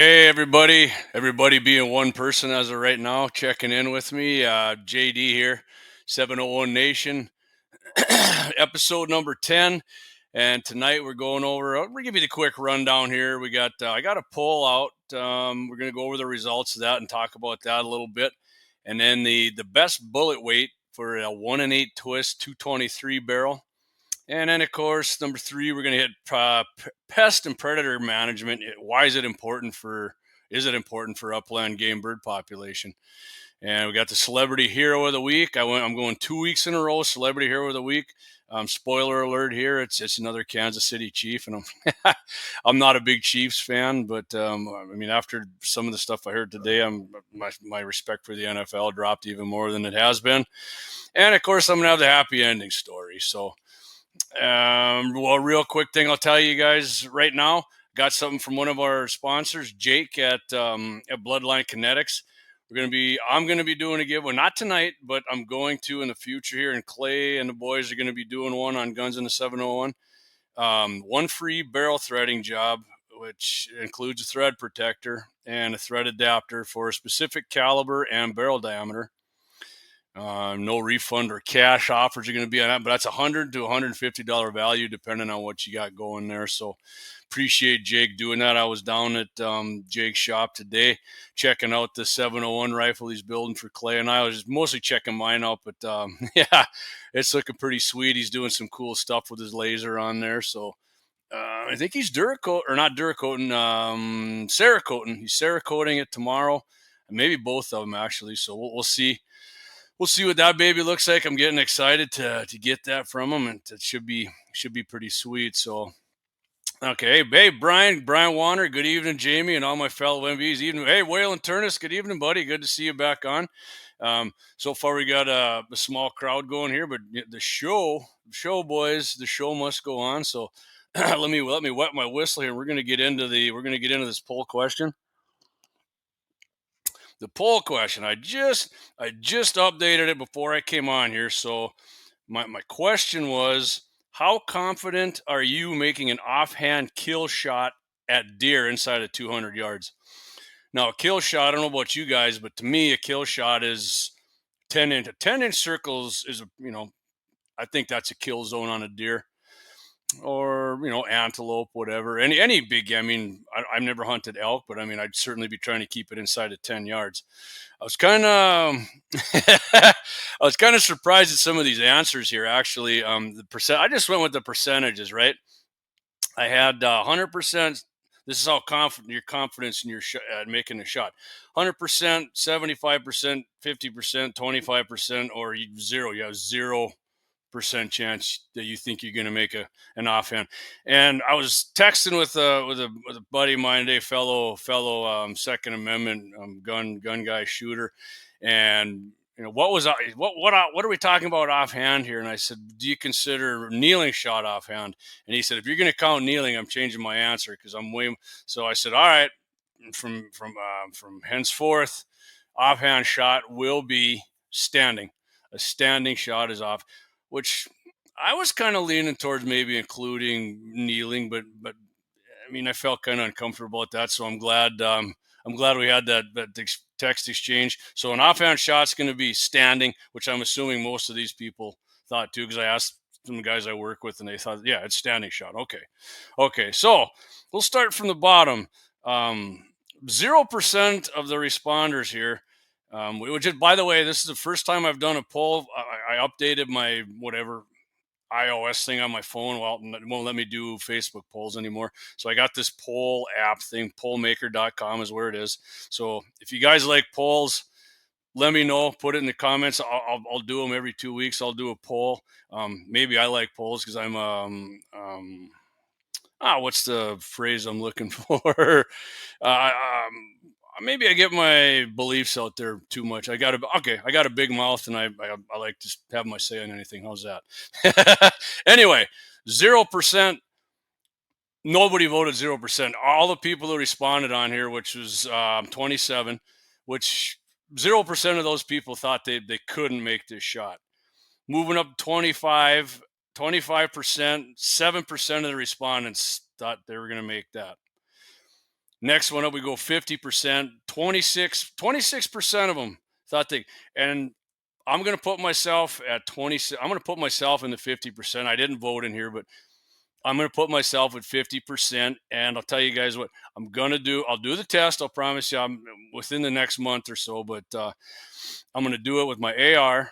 Hey everybody being one person as of right now, checking in with me. JD here, 701 Nation, episode number 10. And tonight we're going over, I'm going to give you the quick rundown here. I got a poll out. We're going to go over the results of that and talk about that a little bit. And then the best bullet weight for a 1 and 8 twist 223 barrel. And then, of course, number three, we're going to hit pest and predator management. Why is it important for? Is it important for upland game bird population? And we got the celebrity hero of the week. I'm going 2 weeks in a row. Celebrity hero of the week. Spoiler alert here. It's another Kansas City Chief, and I'm not a big Chiefs fan, but I mean, after some of the stuff I heard today, my respect for the NFL dropped even more than it has been. And of course, I'm gonna have the happy ending story. So well, real quick thing I'll tell you guys right now. Got something from one of our sponsors, Jake at Bloodline Kinetics. I'm gonna be doing a giveaway, not tonight, but I'm going to in the future here. And Clay and the boys are gonna be doing one on guns in the 701. One free barrel threading job, which includes a thread protector and a thread adapter for a specific caliber and barrel diameter. No refund or cash offers are going to be on that, but that's $100 to $150 value depending on what you got going there. So appreciate Jake doing that. I was down at Jake's shop today checking out the 701 rifle he's building for Clay, and I was mostly checking mine out, but yeah, it's looking pretty sweet. He's doing some cool stuff with his laser on there. So I think he's Duracoat or not Duracoating, Cerakoting. He's Cerakoting it tomorrow, maybe both of them actually. So we'll see. We'll see what that baby looks like. I'm getting excited to get that from him, and it should be pretty sweet. So okay, hey Brian Warner, good evening, Jamie, and all my fellow MVs. Even hey Waylon Turnus, good evening, buddy. Good to see you back on. So far we got a small crowd going here, but boys, the show must go on. So let me wet my whistle here. We're gonna get into this poll question. The poll question. I just updated it before I came on here. So my question was, how confident are you making an offhand kill shot at deer inside of 200 yards? Now, a kill shot, I don't know about you guys, but to me, a kill shot is 10 inch circles is I think that's a kill zone on a deer or antelope, whatever. Any big. I mean, I've never hunted elk, but I mean, I'd certainly be trying to keep it inside of 10 yards. I was kind of I was kind of surprised at some of these answers here. Actually, the percent I just went with the percentages. Right, I had 100%. This is how confident your confidence in your making the shot. 100%, 75%, 50%, 25%, or zero. You have 0% chance that you think you're going to make an offhand. And I was texting with a buddy of mine today, fellow Second Amendment gun guy shooter, and what are we talking about offhand here? And I said, do you consider kneeling shot offhand? And he said, if you're going to count kneeling, I'm changing my answer because I'm way. So I said, all right, from henceforth, offhand shot will be standing. A standing shot is off, which I was kind of leaning towards maybe including kneeling, but I mean I felt kind of uncomfortable at that, so I'm glad we had that text exchange. So an offhand shot's going to be standing, which I'm assuming most of these people thought too, because I asked some guys I work with and they thought, yeah, it's standing shot. Okay, so we'll start from the bottom. 0% of the responders here. Which, by the way, this is the first time I've done a poll. I updated my whatever iOS thing on my phone. Well, it won't let me do Facebook polls anymore. So I got this poll app thing. Pollmaker.com is where it is. So if you guys like polls, let me know. Put it in the comments. I'll do them every 2 weeks. I'll do a poll. Maybe I like polls because I'm what's the phrase I'm looking for? Maybe I get my beliefs out there too much. I got a big mouth, and I like to have my say on anything. How's that? Anyway, 0%. Nobody voted 0%. All the people who responded on here, which was 27, which 0% of those people thought they couldn't make this shot. Moving up 25%, 7% of the respondents thought they were going to make that. Next one up, we go 50%, 26% of them thought they, and I'm going to put myself at 26. I'm going to put myself in the 50%. I didn't vote in here, but I'm going to put myself at 50%. And I'll tell you guys what I'm going to do. I'll do the test. I'll promise you I'm within the next month or so, but I'm going to do it with my AR,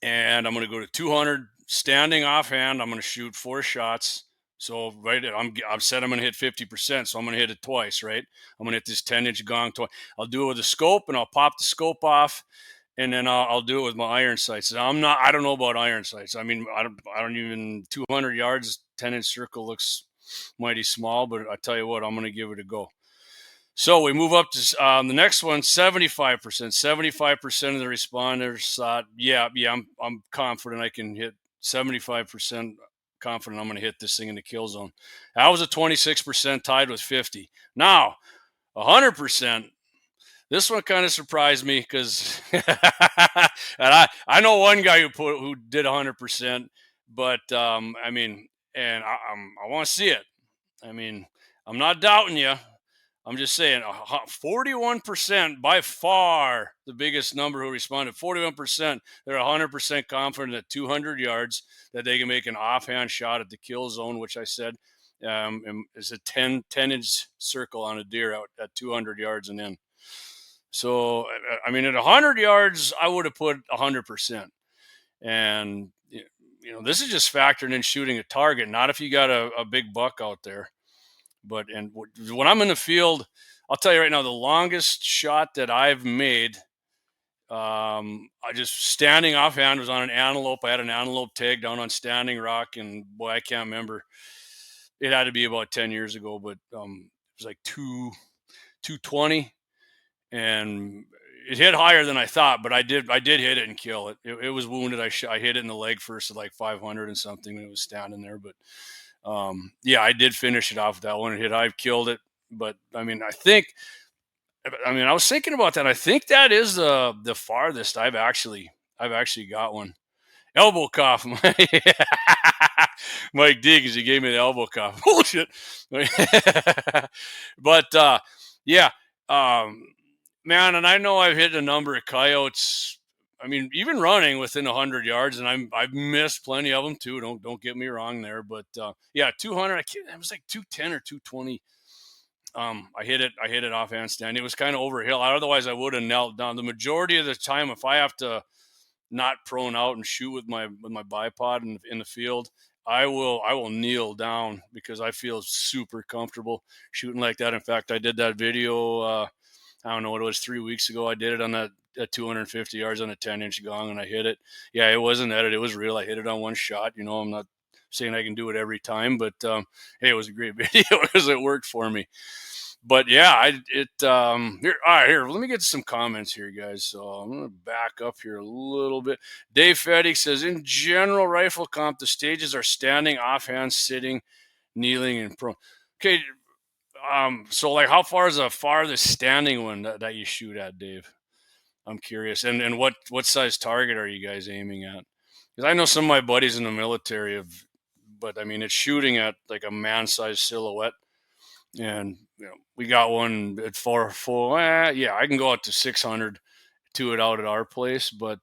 and I'm going to go to 200 standing offhand. I'm going to shoot 4 shots. So right, I'm said I'm going to hit 50%. So I'm going to hit it twice, right? I'm going to hit this 10-inch gong twice. I'll do it with a scope, and I'll pop the scope off, and then I'll do it with my iron sights. And I don't know about iron sights. I mean, I don't even 200 yards, 10-inch circle looks mighty small, but I tell you what, I'm going to give it a go. So we move up to the next one, 75%. 75% of the responders thought, yeah, I'm confident I can hit 75% confident I'm going to hit this thing in the kill zone. That was a 26% tied with 50. Now, 100%. This one kind of surprised me because, and I know one guy who did 100%, but I mean, and I want to see it. I mean, I'm not doubting you. I'm just saying, 41%, by far the biggest number who responded. 41%, they're 100% confident at 200 yards that they can make an offhand shot at the kill zone, which I said is a 10-inch circle on a deer out at 200 yards and in. So, I mean, at 100 yards, I would have put 100%. And, this is just factoring in shooting a target, not if you got a big buck out there. But and when I'm in the field, I'll tell you right now, the longest shot that I've made, I just standing offhand was on an antelope. I had an antelope tag down on Standing Rock, and boy, I can't remember. It had to be about 10 years ago, but it was like 220, and it hit higher than I thought. But I did hit it and kill it. It was wounded. I hit it in the leg first at like 500 and something when it was standing there, but. Yeah, I did finish it off with that one hit. I've killed it, but I mean, I was thinking about that. I think that is the farthest I've actually got one. Elbow cough, Mike D, because he gave me the elbow cough. Bullshit. But yeah, man, and I know I've hit a number of coyotes. I mean, even running within 100 yards, and I've missed plenty of them too. Don't get me wrong there, but yeah, 200. It was like 210 or 220. I hit it offhand stand. It was kind of over a hill. Otherwise, I would have knelt down. The majority of the time, if I have to not prone out and shoot with my bipod in the field, I will kneel down because I feel super comfortable shooting like that. In fact, I did that video. I don't know what it was 3 weeks ago. I did it on that at 250 yards on a 10-inch gong, and I hit it. Yeah, it wasn't edited. It was real. I hit it on one shot. I'm not saying I can do it every time, but hey, it was a great video because it worked for me. But yeah, here. All right, here. Let me get some comments here, guys. So I'm gonna back up here a little bit. Dave Fettig says, in general, rifle comp, the stages are standing, offhand, sitting, kneeling, and prone. Okay. So like, how far is the farthest standing one that you shoot at, Dave? I'm curious. And what size target are you guys aiming at? Because I know some of my buddies in the military have, but I mean, it's shooting at like a man-sized silhouette. And we got one at 4. Yeah, I can go out to 600 to it out at our place, but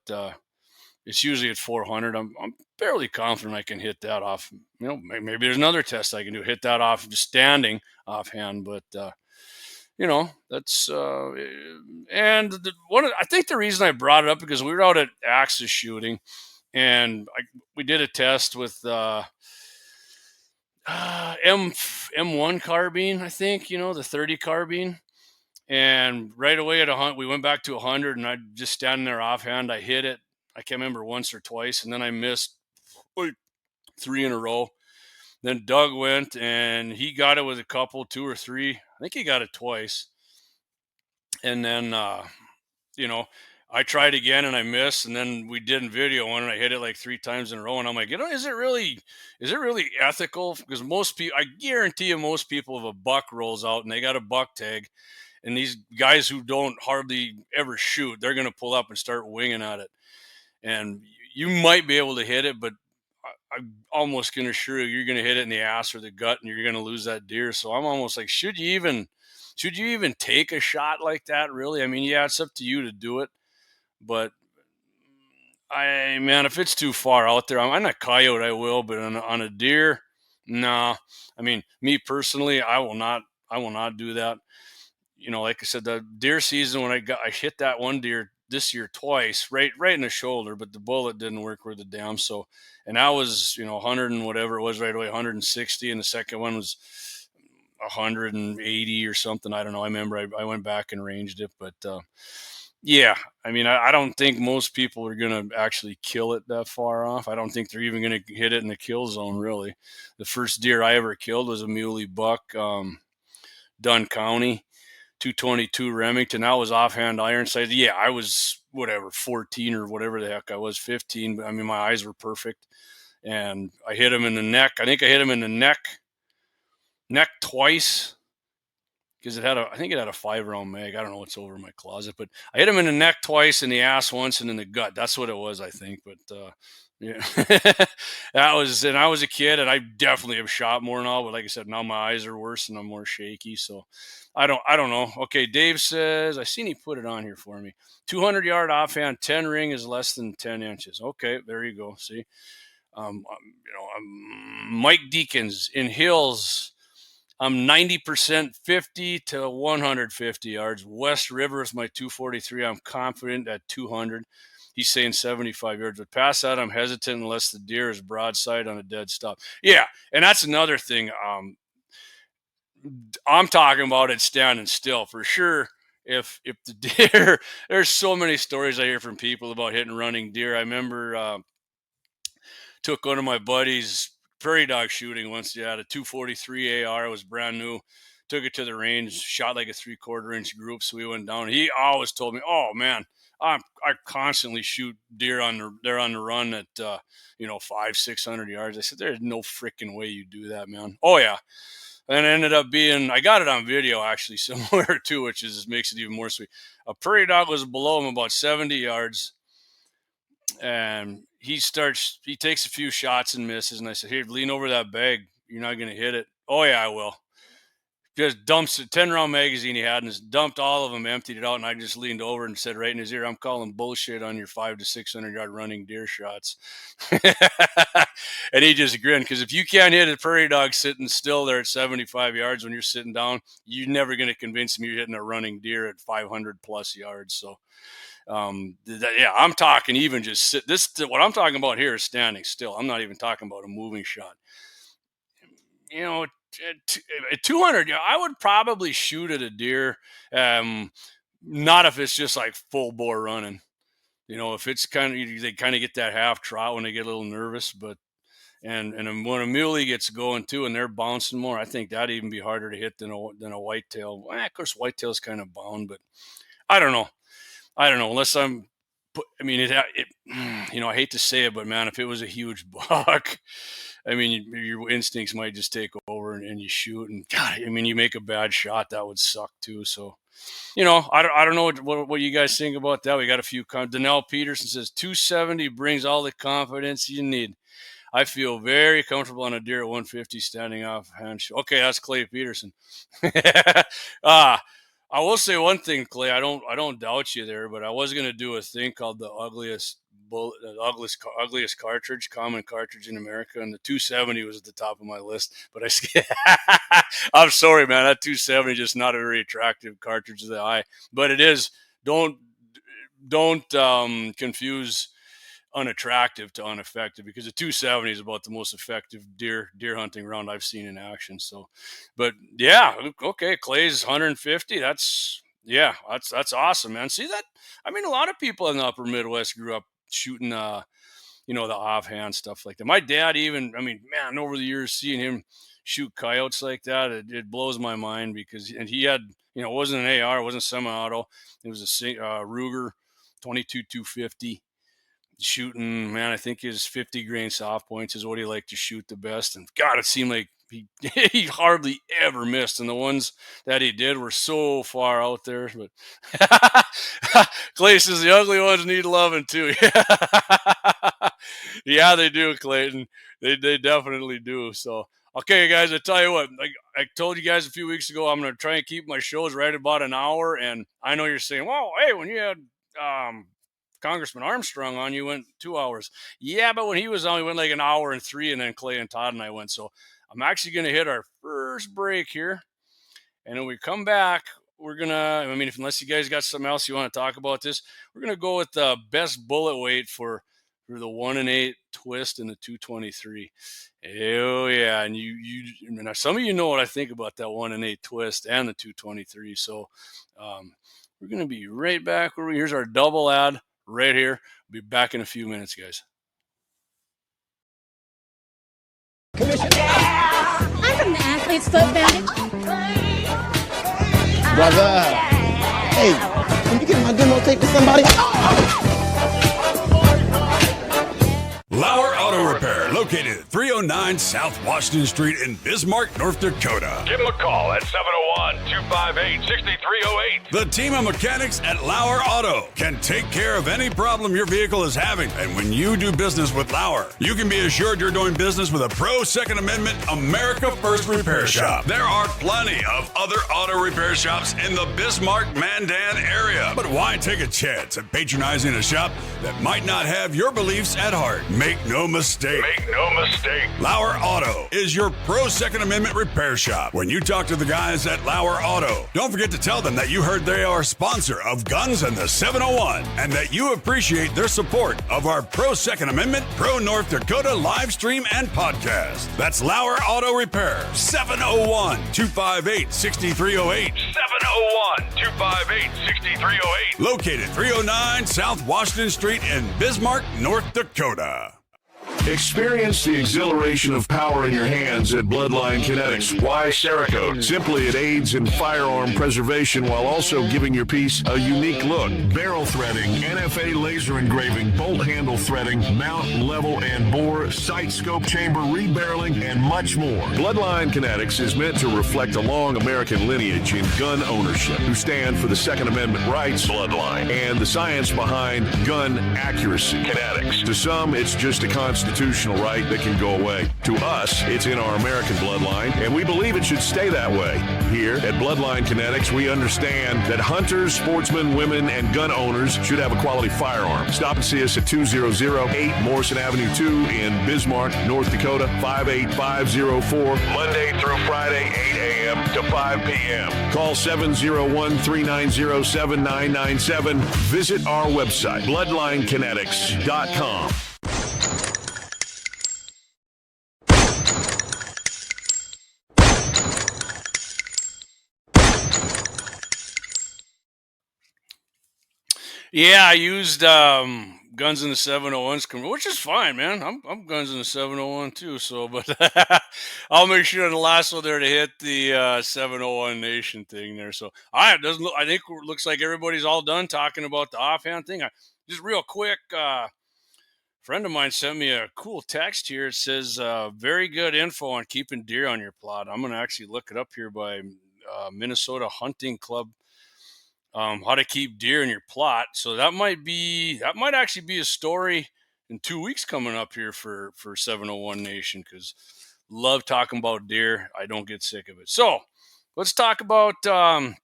it's usually at 400. I'm fairly confident I can hit that off. Maybe there's another test I can do, hit that off just standing offhand, but that's and I think the reason I brought it up because we were out at Axis shooting, and we did a test with M1 carbine, I think, the 30 carbine. And right away at we went back to 100, and I just standing there offhand. I hit it. I can't remember once or twice, and then I missed like 3 in a row. Then Doug went, and he got it with a couple, 2 or 3. I think he got it twice. And then, I tried again and I missed, and then we did in video one and I hit it like 3 times in a row. And I'm like, is it really ethical? Because most people, I guarantee you, most people, if a buck rolls out and they got a buck tag, and these guys who don't hardly ever shoot, they're going to pull up and start winging at it. And you might be able to hit it, but I'm almost gonna sure you're gonna hit it in the ass or the gut, and you're gonna lose that deer. So I'm almost like, should you even take a shot like that? Really? I mean, yeah, it's up to you to do it, but man, if it's too far out there, on a coyote I will, but on a deer, no. I mean, me personally, I will not. I will not do that. Like I said, the deer season when I hit that one deer this year twice, right in the shoulder, but the bullet didn't work worth a damn. So, and that was 100 and whatever it was right away, 160, and the second one was 180 or something. I don't know. I remember I went back and ranged it, but yeah, I mean, I don't think most people are gonna actually kill it that far off. I don't think they're even gonna hit it in the kill zone. Really, the first deer I ever killed was a muley buck, Dunn County. 222 Remington. I was offhand iron sight. Yeah, I was whatever 14 or whatever the heck I was 15. But I mean, my eyes were perfect, and I hit him in the neck. I think I hit him in the neck twice because I think it had a 5-round mag. I don't know what's over in my closet, but I hit him in the neck twice, in the ass once, and in the gut. That's what it was, I think. But yeah, and I was a kid, and I definitely have shot more and all. But like I said, now my eyes are worse and I'm more shaky. So I don't know. Okay, Dave says I seen he put it on here for me. 200-yard offhand, 10 ring is less than 10 inches. Okay, there you go. See, Mike Deacons in hills. I'm 90% 50 to 150 yards. West River is my 243. I'm confident at 200. He's saying 75 yards. But past that, I'm hesitant unless the deer is broadside on a dead stop. Yeah, and that's another thing. I'm talking about it standing still for sure. If the deer, there's so many stories I hear from people about hitting running deer. I remember took one of my buddies prairie dog shooting once. He had a 243 AR. It was brand new. Took it to the range, shot like a 3/4 inch group. So we went down. He always told me, "Oh man, I constantly shoot deer they're on the run at 500-600 yards." I said, "There's no freaking way you do that, man." Oh yeah. And it ended up being, I got it on video actually, similar to, which makes it even more sweet. A prairie dog was below him about 70 yards, and he takes a few shots and misses. And I said, "Here, lean over that bag. You're not going to hit it." "Oh yeah, I will." Just dumps a 10-round magazine he had and just dumped all of them, emptied it out. And I just leaned over and said right in his ear, "I'm calling bullshit on your 500 to 600-yard running deer shots." And he just grinned, because if you can't hit a prairie dog sitting still there at 75 yards when you're sitting down, you're never going to convince him you're hitting a running deer at 500 plus yards. So yeah, I'm talking even just what I'm talking about here is standing still. I'm not even talking about a moving shot. At 200, I would probably shoot at a deer. Not if it's just like full bore running. If it's they kind of get that half trot when they get a little nervous. But and when a muley gets going too, and they're bouncing more, I think that'd even be harder to hit than a whitetail. Well, of course, whitetail's kind of bound, but I don't know. Unless I mean, I hate to say it, but man, if it was a huge buck, I mean, your instincts might just take over, and you shoot. And God, I mean, you make a bad shot, that would suck too. So, I don't know what you guys think about that. We got a few. Donnell Peterson says 270 brings all the confidence you need. I feel very comfortable on a deer at 150 standing off hand. Okay, that's Clay Peterson. I will say one thing, Clay. I don't doubt you there, but I was going to do a thing called the ugliest bullet, the ugliest cartridge, common cartridge in America, and the 270 was at the top of my list. But I'm sorry, man. That 270 is just not a very attractive cartridge to the eye, but it is. Don't confuse unattractive to ineffective, because the 270 is about the most effective deer hunting round I've seen in action. So, but yeah, okay, Clay's 150. That's awesome, man. See that? I mean, a lot of people in the upper Midwest grew up shooting the offhand stuff like that. My dad even, I mean, man, over the years seeing him shoot coyotes like that, it blows my mind, because and he had, it wasn't an AR, it wasn't semi-auto, it was a Ruger 22 250 shooting. Man, I think his 50 grain soft points is what he liked to shoot the best. And God, it seemed like he hardly ever missed. And the ones that he did were so far out there. But Clay says the ugly ones need loving too. Yeah, they do, Clayton. They definitely do. So, okay, guys, I tell you what, like I told you guys a few weeks ago, I'm going to try and keep my shows right about an hour. And I know you're saying, well, hey, when you had Congressman Armstrong on, you went 2 hours. Yeah, but when he was on, we went like an hour and three, and then Clay and Todd and I went. So I'm actually going to hit our first break here. And when we come back, we're going to, I mean, unless you guys got something else you want to talk about this, we're going to go with the best bullet weight for the 1-8 twist and the 223. Oh yeah, and some of you know what I think about that 1-8 twist and the 223. So we're gonna be right back. Here's our double ad right here. We'll be back in a few minutes, guys. I'm from the Athlete's Foot Bandit. Brother, hey, can you get my demo tape to somebody? Lauer Auto Repair, located at 309 South Washington Street in Bismarck, North Dakota. Give them a call at 701-258-6308. The team of mechanics at Lauer Auto can take care of any problem your vehicle is having. And when you do business with Lauer, you can be assured you're doing business with a pro Second Amendment America First repair shop. There are plenty of other auto repair shops in the Bismarck-Mandan area. But why take a chance at patronizing a shop that might not have your beliefs at heart? Make no mistake. Make no mistake. Lauer Auto is your pro Second Amendment repair shop. When you talk to the guys at Lauer Auto, don't forget to tell them that you heard they are a sponsor of Guns and the 701 and that you appreciate their support of our pro Second Amendment, pro North Dakota live stream and podcast. That's Lauer Auto Repair, 701-258-6308. 701-258-6308. Located 309 South Washington Street in Bismarck, North Dakota. Experience the exhilaration of power in your hands at Bloodline Kinetics. Why Cerakote? Simply, it aids in firearm preservation while also giving your piece a unique look. Barrel threading, NFA laser engraving, bolt handle threading, mount, level, and bore, sight scope chamber, rebarreling, and much more. Bloodline Kinetics is meant to reflect a long American lineage in gun ownership, who stand for the Second Amendment rights, Bloodline, and the science behind gun accuracy, Kinetics. To some, it's just a constitutional right that can go away. To us, it's in our American bloodline, and we believe it should stay that way. Here at Bloodline Kinetics, we understand that hunters, sportsmen, women, and gun owners should have a quality firearm. Stop and see us at 2008 Morrison Avenue 2 in Bismarck, North Dakota, 58504, Monday through Friday, 8 a.m. to 5 p.m. Call 701-390-7997. Visit our website, bloodlinekinetics.com. Yeah, I used Guns in the 701s, which is fine, man. I'm Guns in the 701 too. So, but I'll make sure the last one there to hit the 701 Nation thing there. So, it doesn't look. I think it looks like everybody's all done talking about the offhand thing. Just real quick, friend of mine sent me a cool text here. It says, "Very good info on keeping deer on your plot." I'm gonna actually look it up here by Minnesota Hunting Club. How to keep deer in your plot. So that might actually be a story in 2 weeks coming up here for 701 Nation, because love talking about deer. I don't get sick of it. So let's talk about some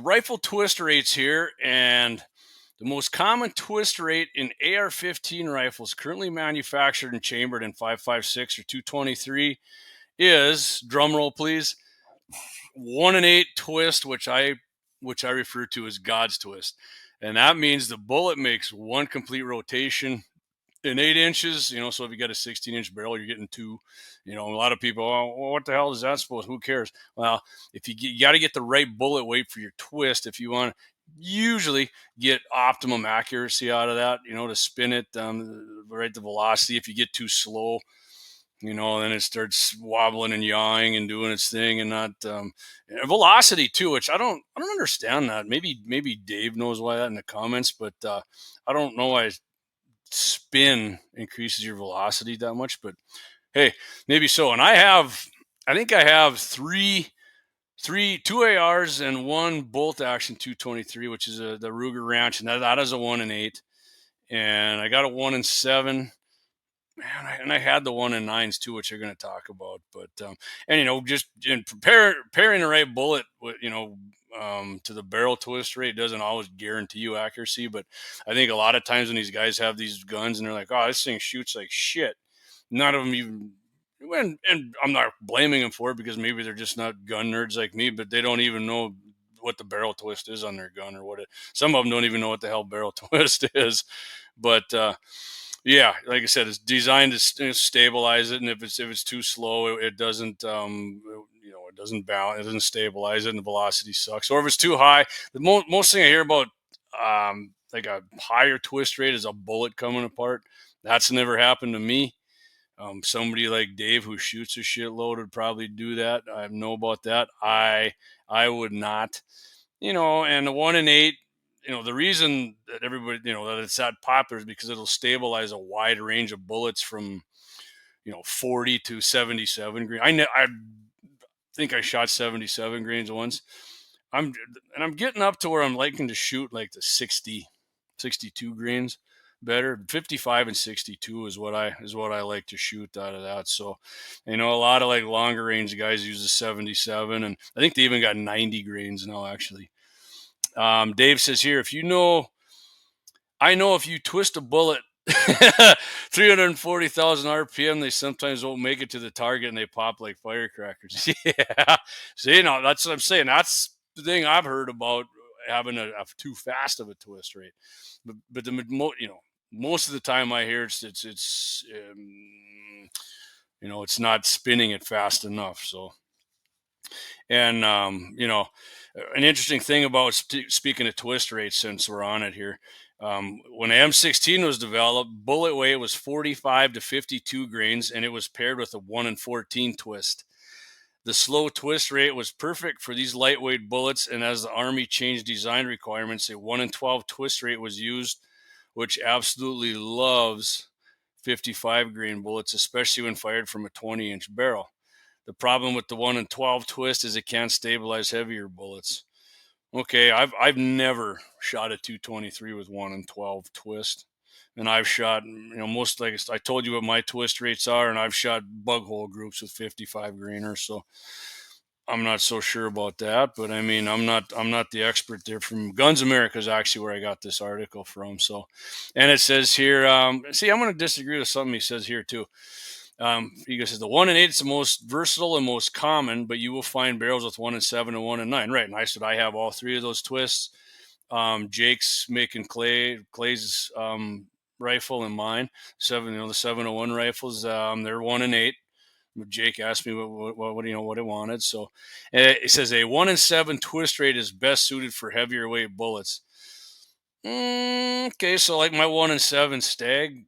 rifle twist rates here. And the most common twist rate in AR-15 rifles currently manufactured and chambered in 5.56 or 223 is, drumroll please, 1-8 twist, which I refer to as God's twist. And that means the bullet makes one complete rotation in 8 inches. So if you got a 16-inch barrel, you're getting two. A lot of people, well, what the hell is that supposed? Who cares? Well, if you got to get the right bullet weight for your twist, if you want to usually get optimum accuracy out of that, to spin it, the velocity. If you get too slow, then it starts wobbling and yawing and doing its thing, and not velocity too, which I don't understand that. Maybe Dave knows why that in the comments, but I don't know why spin increases your velocity that much. But hey, maybe so. And I think I have two ARs and one bolt action 223, which is the Ruger Ranch, and that is a 1-8. and I got a 1 and 7. Man, and I had the 1 and 9s too, which you're going to talk about. But and just in pairing the right bullet, to the barrel twist rate doesn't always guarantee you accuracy. But I think a lot of times when these guys have these guns and they're like, "Oh, this thing shoots like shit," none of them even. And I'm not blaming them for it because maybe they're just not gun nerds like me, but they don't even know what the barrel twist is on their gun or what it. Some of them don't even know what the hell barrel twist is. But yeah, like I said, it's designed to stabilize it, and if it's too slow, it doesn't it doesn't balance, it doesn't stabilize it, and the velocity sucks. Or if it's too high, the most thing I hear about like a higher twist rate is a bullet coming apart. That's never happened to me. Somebody like Dave who shoots a shitload would probably do that. I know about that. I would not. And the 1 and 8. The reason that everybody, that it's that popular is because it'll stabilize a wide range of bullets from, 40 to 77 grain. I think I shot 77 grains once. I'm getting up to where I'm liking to shoot like the 60, 62 grains better. 55 and 62 is what I like to shoot out of that. So, a lot of like longer range guys use the 77, and I think they even got 90 grains now actually. Dave says here, I know if you twist a bullet 340,000 RPM, they sometimes won't make it to the target and they pop like firecrackers. Yeah. See, that's what I'm saying. That's the thing I've heard about having a too fast of a twist rate. But most of the time I hear it's not spinning it fast enough. So, and an interesting thing about speaking of twist rates, since we're on it here, when M16 was developed, bullet weight was 45 to 52 grains, and it was paired with a 1 and 14 twist. The slow twist rate was perfect for these lightweight bullets, and as the Army changed design requirements, a 1 and 12 twist rate was used, which absolutely loves 55 grain bullets, especially when fired from a 20-inch barrel. The problem with the 1 and 12 twist is it can't stabilize heavier bullets. Okay, I've never shot a 223 with 1 and 12 twist, and I've shot most, like I told you what my twist rates are, and I've shot bug hole groups with 55 grainers. So I'm not so sure about that, but I mean I'm not the expert there. From Guns America is actually where I got this article from. So, and it says here, see, I'm going to disagree with something he says here too. He says the 1 and 8 is the most versatile and most common, but you will find barrels with 1 and 7 and 1 and 9. Right. And I said I have all three of those twists. Jake's making Clay's rifle and mine. The 701 rifles. They're 1 and 8. Jake asked me what he wanted. So it says a 1 and 7 twist rate is best suited for heavier weight bullets. Okay, so like my 1 and 7 Stag.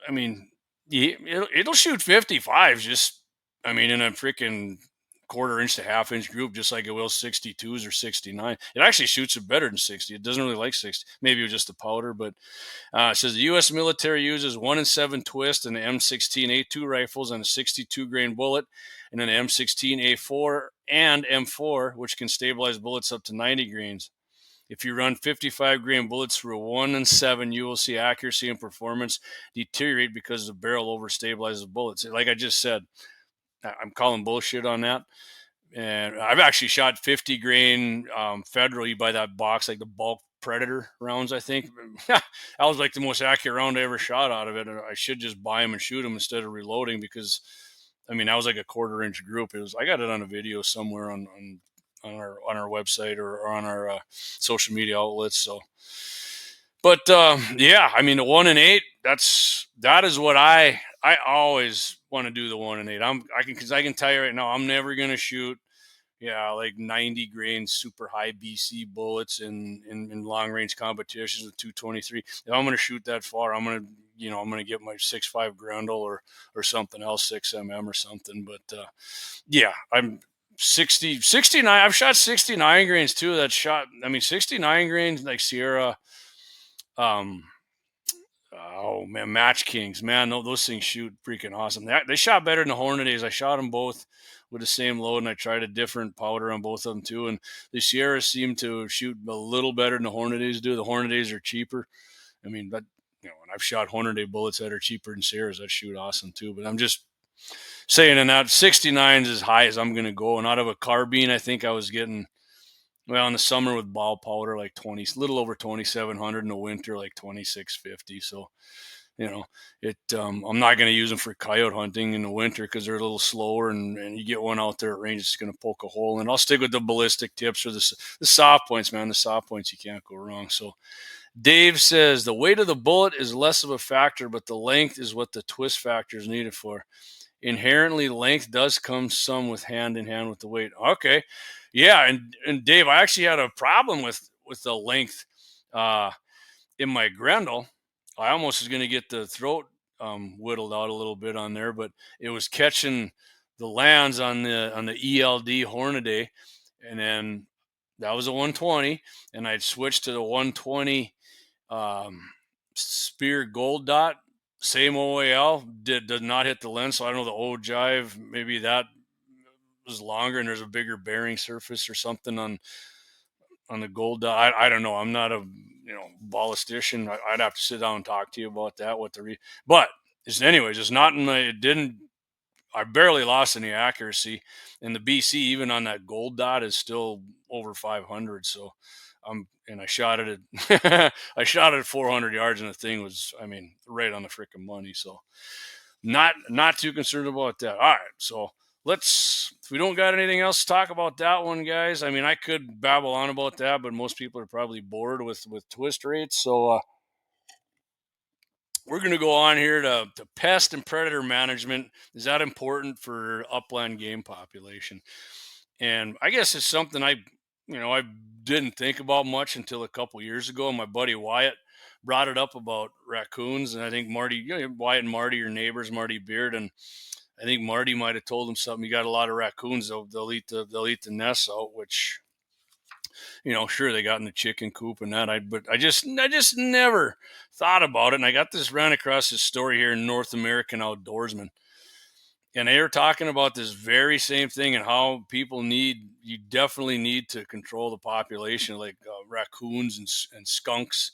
I mean, it'll shoot 55s just, in a freaking quarter-inch to half-inch group, just like it will 62s or 69. It actually shoots it better than 60. It doesn't really like 60. Maybe it was just the powder, but it says the U.S. military uses 1 and 7 twist in the M16A2 rifles and a 62 grain bullet, and an M16A4 and M4, which can stabilize bullets up to 90 grains. If you run 55 grain bullets through a 1 and 7, you will see accuracy and performance deteriorate because the barrel overstabilizes bullets. Like I just said, I'm calling bullshit on that. And I've actually shot 50 grain Federal. You buy that box, like the bulk Predator rounds, I think. That was like the most accurate round I ever shot out of it. I should just buy them and shoot them instead of reloading because, that was like a quarter-inch group. I got it on a video somewhere on our website or on our social media outlets. So, but yeah, the 1 and 8, that is what I always want to do, the 1 and 8. I can tell you right now, I'm never going to shoot like 90 grain super high BC bullets in long range competitions with 223. If I'm going to shoot that far, I'm going to get my 6.5 Grundle or something else, 6mm or something. But yeah, I'm 69. I've shot 69 grains too. 69 grains like Sierra. Oh man, Match Kings, man, those things shoot freaking awesome. They shot better than the Hornadays. I shot them both with the same load, and I tried a different powder on both of them too. And the Sierras seem to shoot a little better than the Hornadays do. The Hornadays are cheaper, I mean, but and I've shot Hornady day bullets that are cheaper than Sierras that shoot awesome too. But I'm just saying, in that 69 is as high as I'm going to go. And out of a carbine, I think I was getting, well, in the summer with ball powder, like 20, little over 2,700. In the winter, like 2,650. So, I'm not going to use them for coyote hunting in the winter because they're a little slower, and you get one out there at range, it's going to poke a hole. And I'll stick with the ballistic tips or the soft points, man. The soft points, you can't go wrong. So Dave says the weight of the bullet is less of a factor, but the length is what the twist factor is needed for. Inherently, length does come some with hand in hand with the weight. Okay. Yeah. And Dave, I actually had a problem with the length in my Grendel. I almost was going to get the throat whittled out a little bit on there, but it was catching the lands on the ELD Hornady, and then that was a 120, and I'd switched to the 120 Spear Gold Dot, same OAL, did not hit the lens, so I don't know, the old jive, maybe that was longer and there's a bigger bearing surface or something on the Gold Dot. I don't know. I'm not a ballistician. I'd have to sit down and talk to you about that. But it's not in my. It didn't. I barely lost any accuracy, and the BC even on that Gold Dot is still over 500. So, and I shot it at I shot it at 400 yards, and the thing was, right on the freaking money. So, not too concerned about that. All right, so if we don't got anything else to talk about that one, guys. I could babble on about that, but most people are probably bored with twist rates. So we're going to go on here to pest and predator management. Is that important for upland game population? And I guess it's something I didn't think about much until a couple years ago. My buddy Wyatt brought it up about raccoons, and I think Wyatt and Marty are neighbors, Marty Beard, and I think Marty might have told him something. You got a lot of raccoons; they'll eat the nests out, which sure, they got in the chicken coop and that. But I just never thought about it. And I ran across this story here in North American Outdoorsman, and they were talking about this very same thing and how you definitely need to control the population, like raccoons and skunks,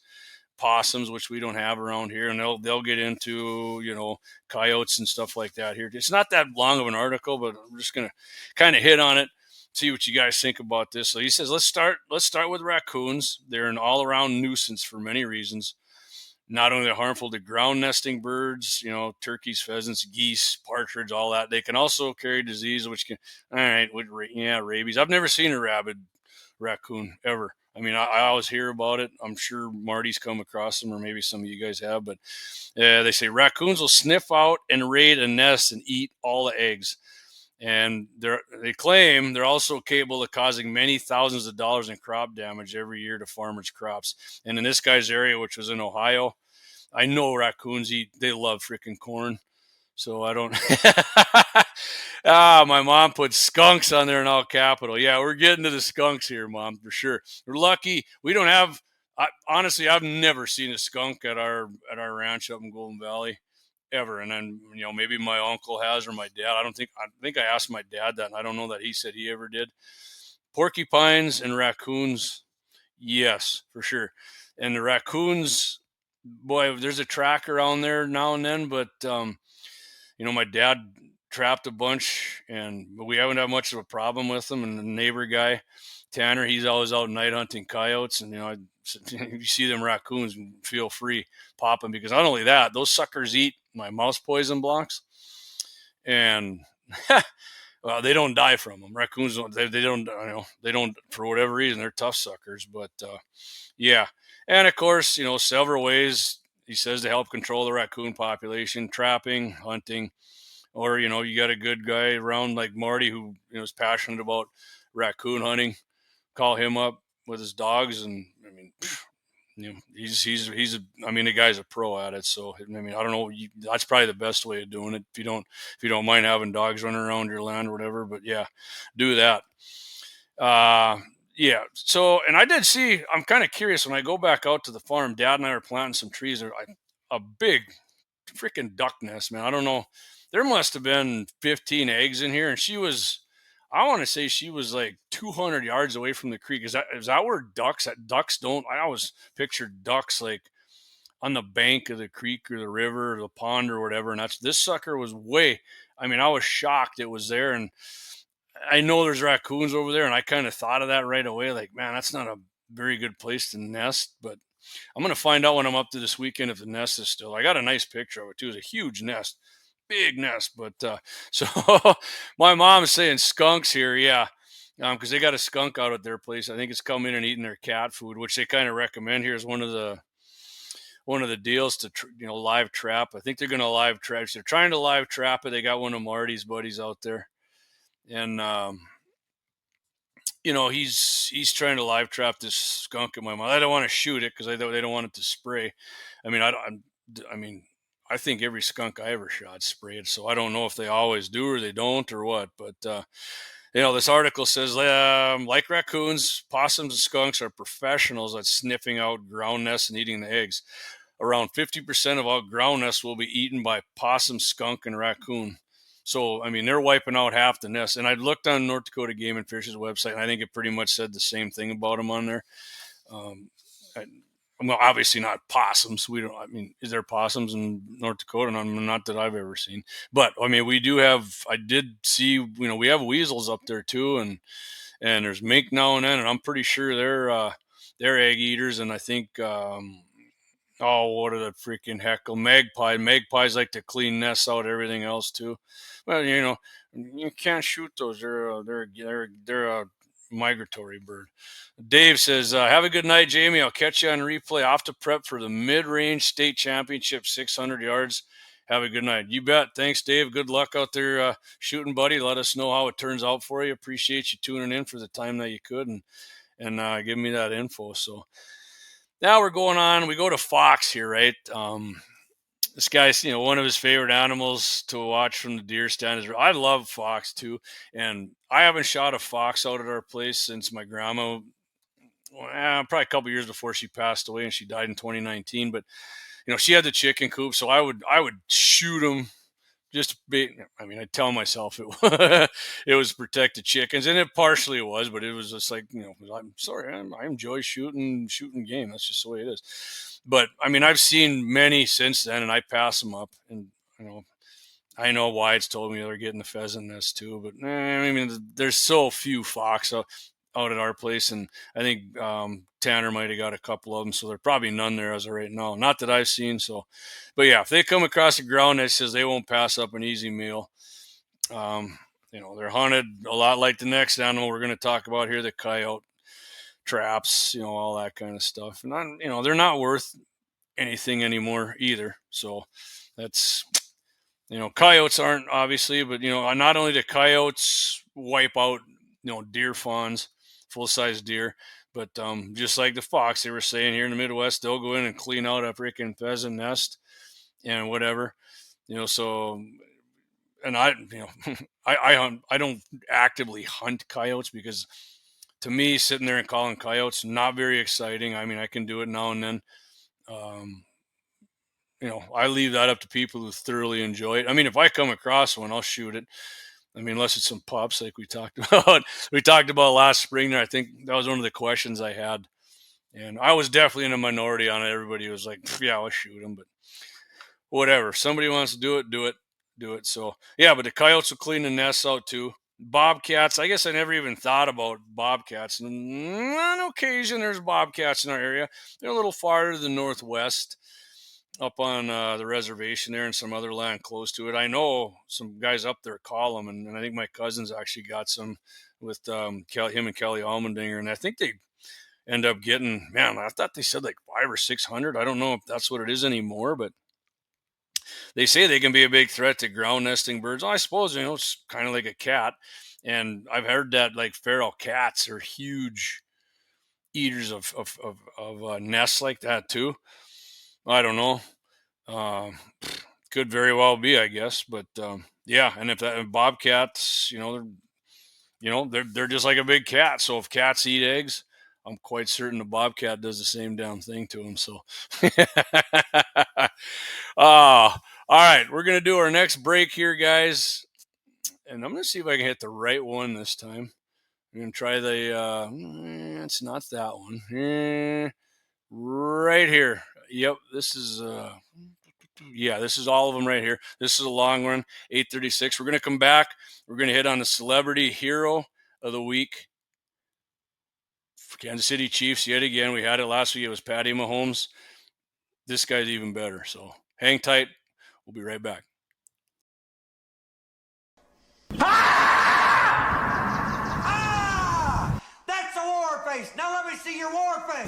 possums, which we don't have around here, and they'll get into coyotes and stuff like that here. It's not that long of an article, but I'm just gonna kind of hit on it, see what you guys think about this. So he says, let's start with raccoons. They're an all-around nuisance for many reasons. Not only are harmful to ground nesting birds, turkeys, pheasants, geese, partridge, all that. They can also carry disease, which can, rabies. I've never seen a rabid raccoon ever. I always hear about it. I'm sure Marty's come across them, or maybe some of you guys have. But they say raccoons will sniff out and raid a nest and eat all the eggs. And they claim they're also capable of causing many thousands of dollars in crop damage every year to farmers' crops. And in this guy's area, which was in Ohio, I know raccoons they love freaking corn. So I don't. My mom put skunks on there in all capital. Yeah, we're getting to the skunks here, Mom, for sure. We're lucky we don't have. Honestly, I've never seen a skunk at our ranch up in Golden Valley, ever. And then maybe my uncle has, or my dad. I think I asked my dad that, and I don't know that he said he ever did. Porcupines and raccoons, yes, for sure. And the raccoons, boy, there's a track around there now and then, but my dad trapped a bunch, and we haven't had much of a problem with them. And the neighbor guy, Tanner, he's always out night hunting coyotes, and if you see them raccoons, feel free, pop them, because not only that, those suckers eat my mouse poison blocks, and well, they don't die from them. Raccoons they don't for whatever reason, they're tough suckers. But yeah, and of course, several ways he says to help control the raccoon population: trapping, hunting, or you got a good guy around like Marty who is passionate about raccoon hunting. Call him up with his dogs, and he's the guy's a pro at it. So I don't know, that's probably the best way of doing it if you don't mind having dogs running around your land or whatever. But yeah, do that. Yeah. So, and I did see, I'm kind of curious, when I go back out to the farm, Dad and I were planting some trees. A big freaking duck nest, man. I don't know. There must have been 15 eggs in here, and I want to say she was like 200 yards away from the creek. Is that where ducks don't? I always pictured ducks like on the bank of the creek or the river or the pond or whatever. And this sucker was way, I mean, I was shocked it was there. And I know there's raccoons over there. And I kind of thought of that right away. Like, man, that's not a very good place to nest. But I'm going to find out when I'm up to this weekend if the nest is still. I got a nice picture of it too. It's a huge nest, big nest. But so my mom is saying skunks here. Yeah. Because they got a skunk out at their place. I think it's come in and eating their cat food, which they kind of recommend here as one of the deals to live trap. I think they're going to live trap. They're trying to live trap it. They got one of Marty's buddies out there, and he's trying to live trap this skunk at my mom. I don't want to shoot it because they don't want it to spray. I mean, I think every skunk I ever shot sprayed, so I don't know if they always do or they don't or what, but. This article says, like raccoons, possums and skunks are professionals at sniffing out ground nests and eating the eggs. Around 50% of all ground nests will be eaten by possum, skunk, and raccoon. So, I mean, they're wiping out half the nests. And I looked on North Dakota Game and Fish's website, and I think it pretty much said the same thing about them on there. Well, obviously not possums. Is there possums in North Dakota? Not that I've ever seen. But, I mean, I did see, we have weasels up there too. And there's mink now and then. And I'm pretty sure they're egg eaters. And I think, what are the freaking heckle? Magpies like to clean nests out, everything else too. Well, you can't shoot those. They're a migratory bird. Dave says, have a good night, Jamie. I'll catch you on replay. Off to prep for the mid-range state championship, 600 yards. Have a good night. You bet. Thanks, Dave. Good luck out there shooting, buddy. Let us know how it turns out for you. Appreciate you tuning in for the time that you could and giving me that info. So now we're going on. We go to fox here, right? This guy's, one of his favorite animals to watch from the deer stand is. I love fox too, and I haven't shot a fox out at our place since my grandma. Probably a couple years before she passed away, and she died in 2019. But she had the chicken coop, so I would shoot them. I tell myself it it was protect the chickens, and it partially was, but it was just like, I'm sorry, I enjoy shooting game. That's just the way it is. But I've seen many since then, and I pass them up, and I know Wyatt's told me they're getting the pheasant nest too, but there's so few fox out at our place, and I think Tanner might have got a couple of them, so there are probably none there as of right now. Not that I've seen. So, but yeah, if they come across the ground that says they won't pass up an easy meal. They're hunted a lot like the next animal we're going to talk about here, the coyote. Traps, all that kind of stuff. And they're not worth anything anymore either. So that's, coyotes aren't obviously, but not only do coyotes wipe out, deer fawns, full-size deer, but just like the fox, they were saying here in the Midwest, they'll go in and clean out a freaking pheasant nest and whatever, so, and I don't actively hunt coyotes because to me, sitting there and calling coyotes, not very exciting. I can do it now and then. I leave that up to people who thoroughly enjoy it. If I come across one, I'll shoot it. Unless it's some pups like we talked about. We talked about last spring there. I think that was one of the questions I had. And I was definitely in a minority on it. Everybody was like, yeah, I'll shoot them. But whatever. If somebody wants to do it, do it. So, yeah, but the coyotes will clean the nests out too. Bobcats, I guess I never even thought about bobcats. And on occasion, there's bobcats in our area. They're a little farther to the northwest, up on the reservation there and some other land close to it. I know some guys up there call them, and I think my cousins actually got some with him and Kelly Almendinger, and I think they end up getting, I thought they said like 500 or 600. I don't know if that's what it is anymore, but they say they can be a big threat to ground nesting birds. I suppose, it's kind of like a cat. And I've heard that like feral cats are huge eaters of nests like that too. I don't know. Could very well be, I guess. But yeah, and if bobcats, they're just like a big cat. So if cats eat eggs, I'm quite certain the bobcat does the same damn thing to them. So, all right, we're going to do our next break here, guys. And I'm going to see if I can hit the right one this time. I'm going to try the, it's not that one. Right here. Yep, this is this is all of them right here. This is a long one, 8:36. We're going to come back. We're going to hit on the celebrity hero of the week for Kansas City Chiefs yet again. We had it last week. It was Patty Mahomes. This guy's even better. So hang tight. We'll be right back. That's a war face. Now let me see your war face.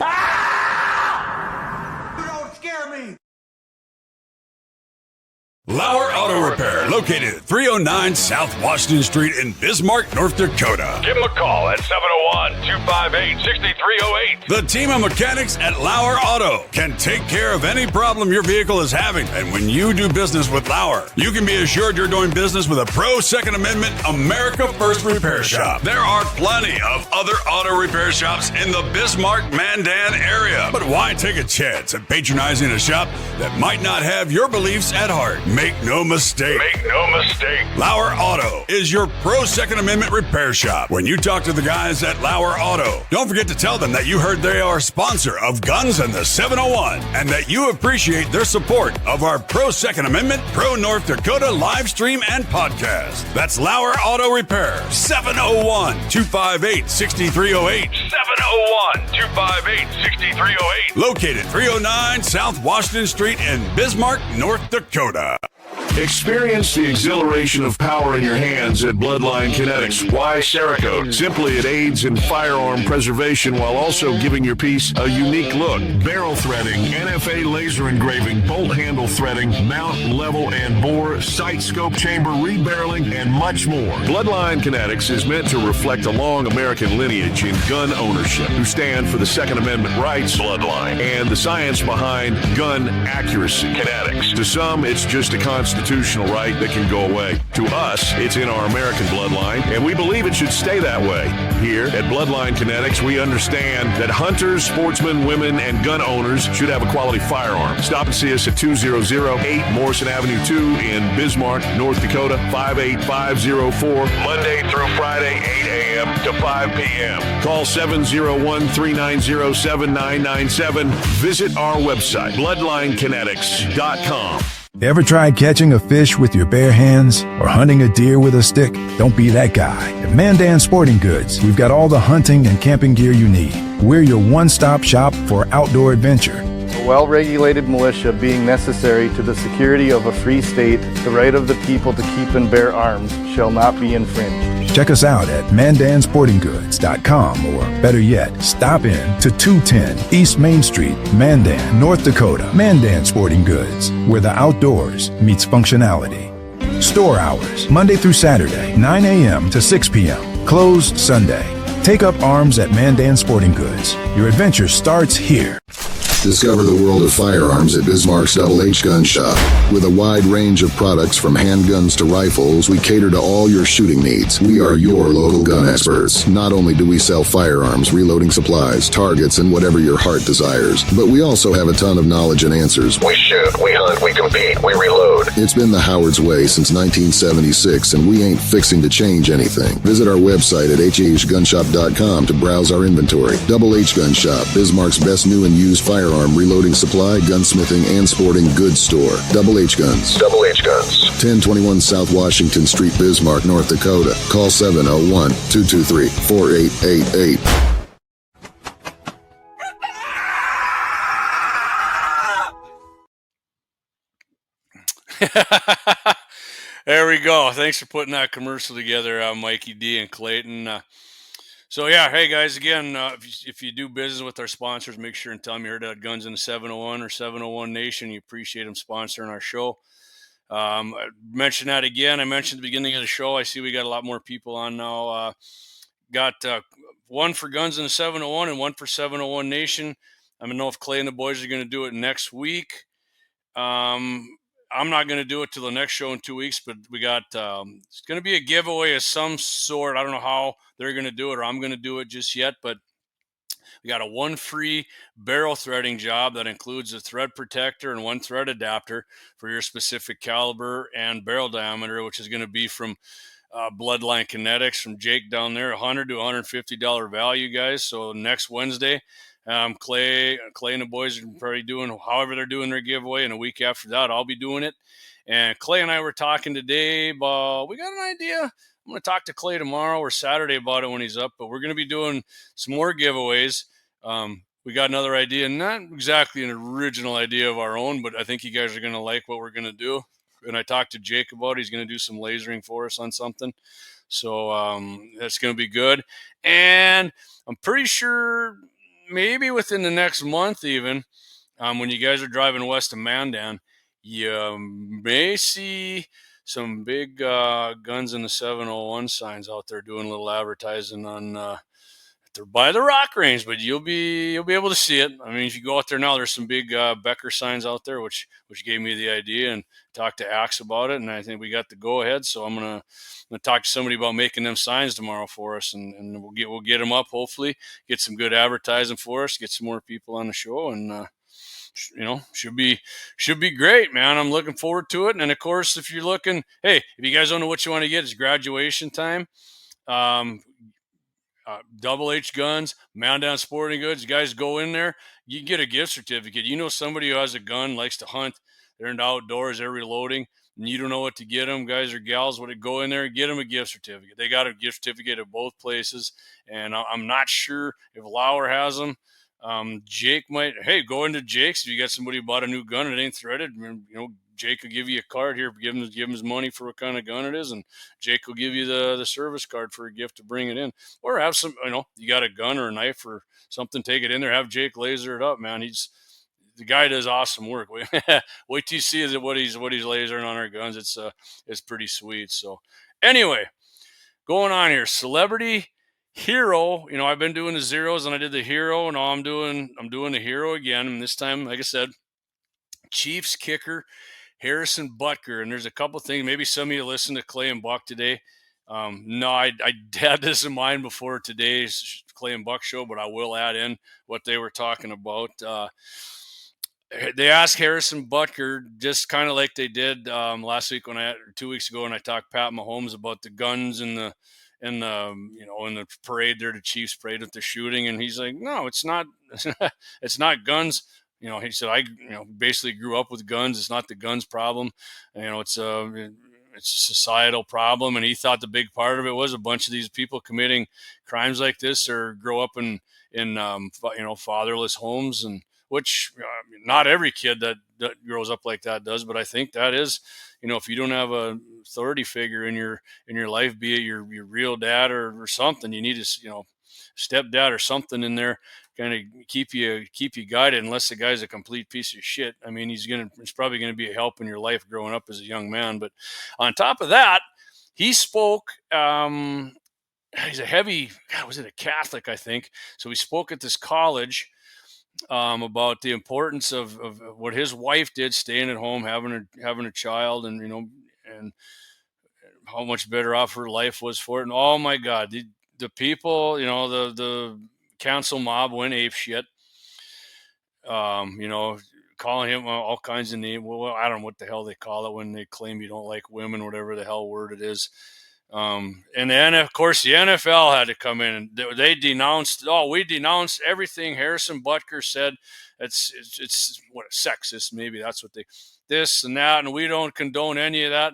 You don't scare me. Lauer Auto Repair, located at 309 South Washington Street in Bismarck, North Dakota. Give them a call at 701-258-6308. The team of mechanics at Lauer Auto can take care of any problem your vehicle is having. And when you do business with Lauer, you can be assured you're doing business with a pro Second Amendment America First repair shop. There are plenty of other auto repair shops in the Bismarck-Mandan area. But why take a chance at patronizing a shop that might not have your beliefs at heart? Make no mistake. Lauer Auto is your pro Second Amendment repair shop. When you talk to the guys at Lauer Auto, don't forget to tell them that you heard they are a sponsor of Guns and the 701 and that you appreciate their support of our pro Second Amendment, pro North Dakota live stream and podcast. That's Lauer Auto Repair, 701-258-6308. 701-258-6308. Located 309 South Washington Street in Bismarck, North Dakota. Experience the exhilaration of power in your hands at Bloodline Kinetics. Why Cerakote? Simply, it aids in firearm preservation while also giving your piece a unique look. Barrel threading, NFA laser engraving, bolt handle threading, mount, level, and bore, sight scope chamber, rebarreling, and much more. Bloodline Kinetics is meant to reflect a long American lineage in gun ownership, who stand for the Second Amendment rights, Bloodline, and the science behind gun accuracy. Kinetics. To some, it's just a constitutional right that can go away. To us, it's in our American bloodline, and we believe it should stay that way. Here at Bloodline Kinetics, we understand that hunters, sportsmen, women, and gun owners should have a quality firearm. Stop and see us at 2008 Morrison Avenue 2 in Bismarck, North Dakota, 58504, Monday through Friday, 8 a.m. to 5 p.m. Call 701-390-7997. Visit our website, bloodlinekinetics.com. Ever tried catching a fish with your bare hands or hunting a deer with a stick? Don't be that guy. At Mandan Sporting Goods, we've got all the hunting and camping gear you need. We're your one-stop shop for outdoor adventure. A well-regulated militia being necessary to the security of a free state, the right of the people to keep and bear arms shall not be infringed. Check us out at mandansportinggoods.com, or better yet, stop in to 210 East Main Street, Mandan, North Dakota. Mandan Sporting Goods, where the outdoors meets functionality. Store hours, Monday through Saturday, 9 a.m. to 6 p.m. Closed Sunday. Take up arms at Mandan Sporting Goods. Your adventure starts here. Discover the world of firearms at Bismarck's Double H Gun Shop. With a wide range of products from handguns to rifles, we cater to all your shooting needs. We are your local gun experts. Not only do we sell firearms, reloading supplies, targets, and whatever your heart desires, but we also have a ton of knowledge and answers. We shoot, we hunt, we compete, we reload. It's been the Howard's way since 1976, and we ain't fixing to change anything. Visit our website at hhgunshop.com to browse our inventory. Double H Gun Shop, Bismarck's best new and used firearm reloading supply, gunsmithing, and sporting goods store. Double H Guns. Double H Guns. 1021 South Washington Street, Bismarck, North Dakota. Call 701-223-4888. There we go. Thanks for putting that commercial together, Mikey D and Clayton. So yeah, hey guys, again, if you do business with our sponsors, make sure and tell them you heard that Guns in the 701 or 701 Nation. You appreciate them sponsoring our show. I mentioned that again. I mentioned at the beginning of the show. I see we got a lot more people on now. Got one for Guns in the 701 and one for 701 Nation. I don't know if Clay and the boys are going to do it next week. I'm not going to do it till the next show in 2 weeks, but we got it's going to be a giveaway of some sort. I don't know how they're going to do it or I'm going to do it just yet, but we got a one free barrel threading job that includes a thread protector and one thread adapter for your specific caliber and barrel diameter, which is going to be from Bloodline Kinetics from Jake down there, $100 to $150 value, guys. So next Wednesday, Clay and the boys are probably doing however they're doing their giveaway, and a week after that, I'll be doing it. And Clay and I were talking today about, we got an idea. I'm going to talk to Clay tomorrow or Saturday about it when he's up, but we're going to be doing some more giveaways. We got another idea, not exactly an original idea of our own, but I think you guys are going to like what we're going to do. And I talked to Jake about it. He's going to do some lasering for us on something. So that's going to be good. And I'm pretty sure maybe within the next month even, when you guys are driving west of Mandan, you may see some big guns in the 701 signs out there doing a little advertising on they're by the rock range, but you'll be able to see it. I mean, if you go out there now, there's some big Becker signs out there, which gave me the idea, and talked to Axe about it, and I think we got the go ahead. So I'm gonna talk to somebody about making them signs tomorrow for us, and we'll get them up. Hopefully, get some good advertising for us, get some more people on the show, and should be great, man. I'm looking forward to it. And of course, if you're looking, hey, if you guys don't know what you want to get, it's graduation time. Double H Guns, Mandan Sporting Goods. You guys go in there, you get a gift certificate. You know somebody who has a gun, likes to hunt, they're in the outdoors, they're reloading, and you don't know what to get them, guys or gals, would go in there and get them a gift certificate. They got a gift certificate at both places, and I'm not sure if Lauer has them. Jake might, hey, go into Jake's if you got somebody who bought a new gun and it ain't threaded. Jake will give you a card here, give him his money for what kind of gun it is, and Jake will give you the service card for a gift to bring it in. Or have some, you got a gun or a knife or something, take it in there, have Jake laser it up, man. The guy does awesome work. Wait till you see what he's lasering on our guns. It's pretty sweet. So anyway, going on here, celebrity hero. I've been doing the zeros and I did the hero, and now I'm doing the hero again. And this time, like I said, Chiefs kicker Harrison Butker. And there's a couple things. Maybe some of you listen to Clay and Buck today. No, I had this in mind before today's Clay and Buck show, but I will add in what they were talking about. They asked Harrison Butker, just kind of like they did last week 2 weeks ago when I talked Pat Mahomes about the guns and the in the parade there, the Chiefs parade with the shooting, and he's like, no, it's not. It's not guns. He said, I basically grew up with guns. It's not the guns problem. It's a societal problem, and he thought the big part of it was a bunch of these people committing crimes like this or grow up in fatherless homes, and which not every kid that grows up like that does, but I think that is, if you don't have a authority figure in your life, be it your real dad or something, you need to stepdad or something in there, kind of keep you guided, unless the guy's a complete piece of shit. I mean, he's probably going to be a help in your life growing up as a young man. But on top of that, he spoke, he's a heavy, was it a Catholic, I think. So he spoke at this college about the importance of what his wife did, staying at home, having a child, and and how much better off her life was for it. And oh my God, the people, the council mob went ape shit. Calling him all kinds of names. Well, I don't know what the hell they call it when they claim you don't like women, whatever the hell word it is. And then, of course, the NFL had to come in, and they denounced. Oh, we denounced everything Harrison Butker said. It's what, sexist? Maybe that's what this and that, and we don't condone any of that.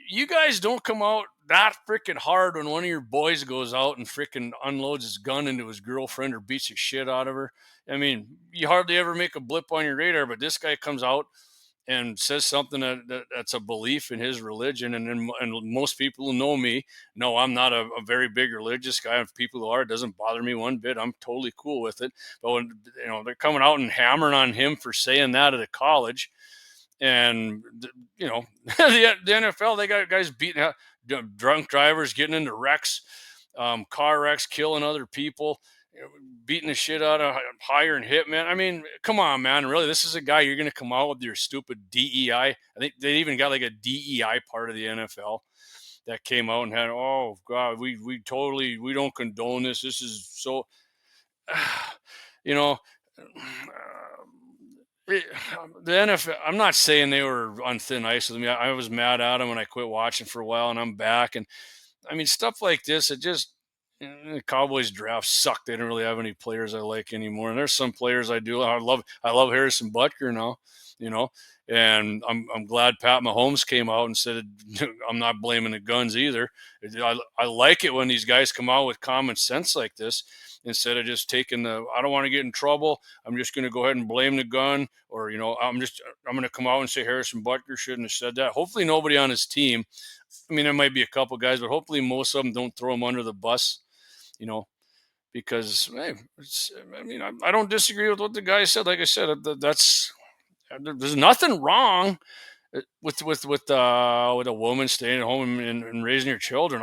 You guys don't come out that freaking hard when one of your boys goes out and freaking unloads his gun into his girlfriend or beats the shit out of her. I mean, you hardly ever make a blip on your radar, but this guy comes out and says something that's a belief in his religion. And most people who know me know I'm not a very big religious guy. If people who are, it doesn't bother me one bit. I'm totally cool with it. But when they're coming out and hammering on him for saying that at a college, and the NFL, they got guys beating out, drunk drivers getting into wrecks, car wrecks, killing other people, beating the shit out of hiring hitmen. I mean, come on, man. Really, this is a guy you're going to come out with your stupid DEI. I think they even got like a DEI part of the NFL that came out and had, oh God, we don't condone this. This is so, the NFL, I'm not saying they were on thin ice with me. I was mad at them when I quit watching for a while, and I'm back. And I mean, stuff like this, it just, the Cowboys draft sucked. They don't really have any players I like anymore. And there's some players I do. I love Harrison Butker now, you know, and I'm glad Pat Mahomes came out and said, I'm not blaming the guns either. I like it when these guys come out with common sense like this, instead of just taking I don't want to get in trouble, I'm just going to go ahead and blame the gun, or, I'm going to come out and say Harrison Butker shouldn't have said that. Hopefully nobody on his team, I mean, there might be a couple guys, but hopefully most of them don't throw him under the bus, because, hey, I don't disagree with what the guy said. Like I said, there's nothing wrong with a woman staying at home and raising your children.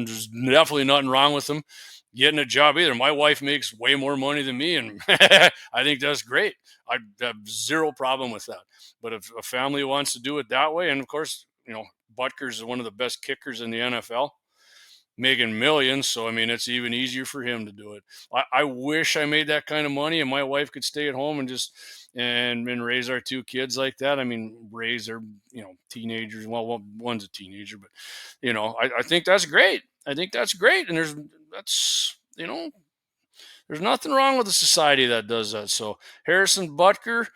There's definitely nothing wrong with them getting a job either. My wife makes way more money than me, and I think that's great. I have zero problem with that. But if a family wants to do it that way, and of course, Butker's one of the best kickers in the NFL, making millions. So, I mean, it's even easier for him to do it. I wish I made that kind of money and my wife could stay at home and just and raise our two kids like that. I mean, raise their, teenagers. Well, one's a teenager, but, I think that's great. I think that's great. And there's nothing wrong with a society that does that. So Harrison Butker,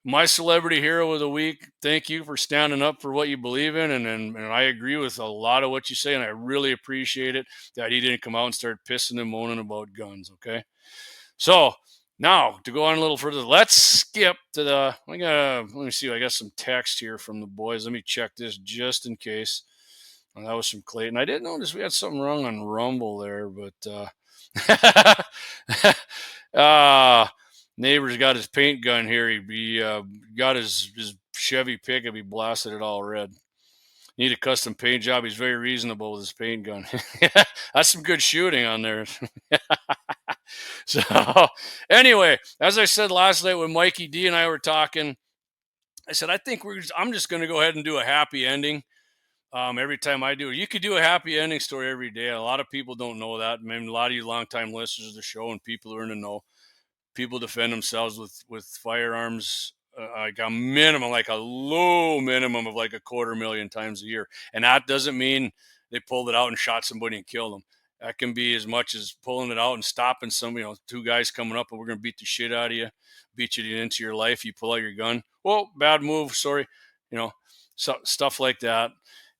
my celebrity hero of the week, thank you for standing up for what you believe in. And I agree with a lot of what you say, and I really appreciate it that he didn't come out and start pissing and moaning about guns, okay? So now, to go on a little further, let's skip to let me see, I got some text here from the boys. Let me check this just in case. That was from Clayton. I did notice we had something wrong on Rumble there, but neighbor's got his paint gun here. He got his Chevy pickup. He blasted it all red. Need a custom paint job. He's very reasonable with his paint gun. That's some good shooting on there. So anyway, as I said last night when Mikey D and I were talking, I said, I'm just going to go ahead and do a happy ending. Every time I do it, you could do a happy ending story every day. A lot of people don't know that. I mean, a lot of you longtime listeners of the show and people who are in the know, people defend themselves with firearms like a minimum, like a low minimum of like 250,000 times a year. And that doesn't mean they pulled it out and shot somebody and killed them. That can be as much as pulling it out and stopping two guys coming up and we're going to beat the shit out of you, beat you into your life. You pull out your gun. Well, bad move. Sorry. Stuff like that.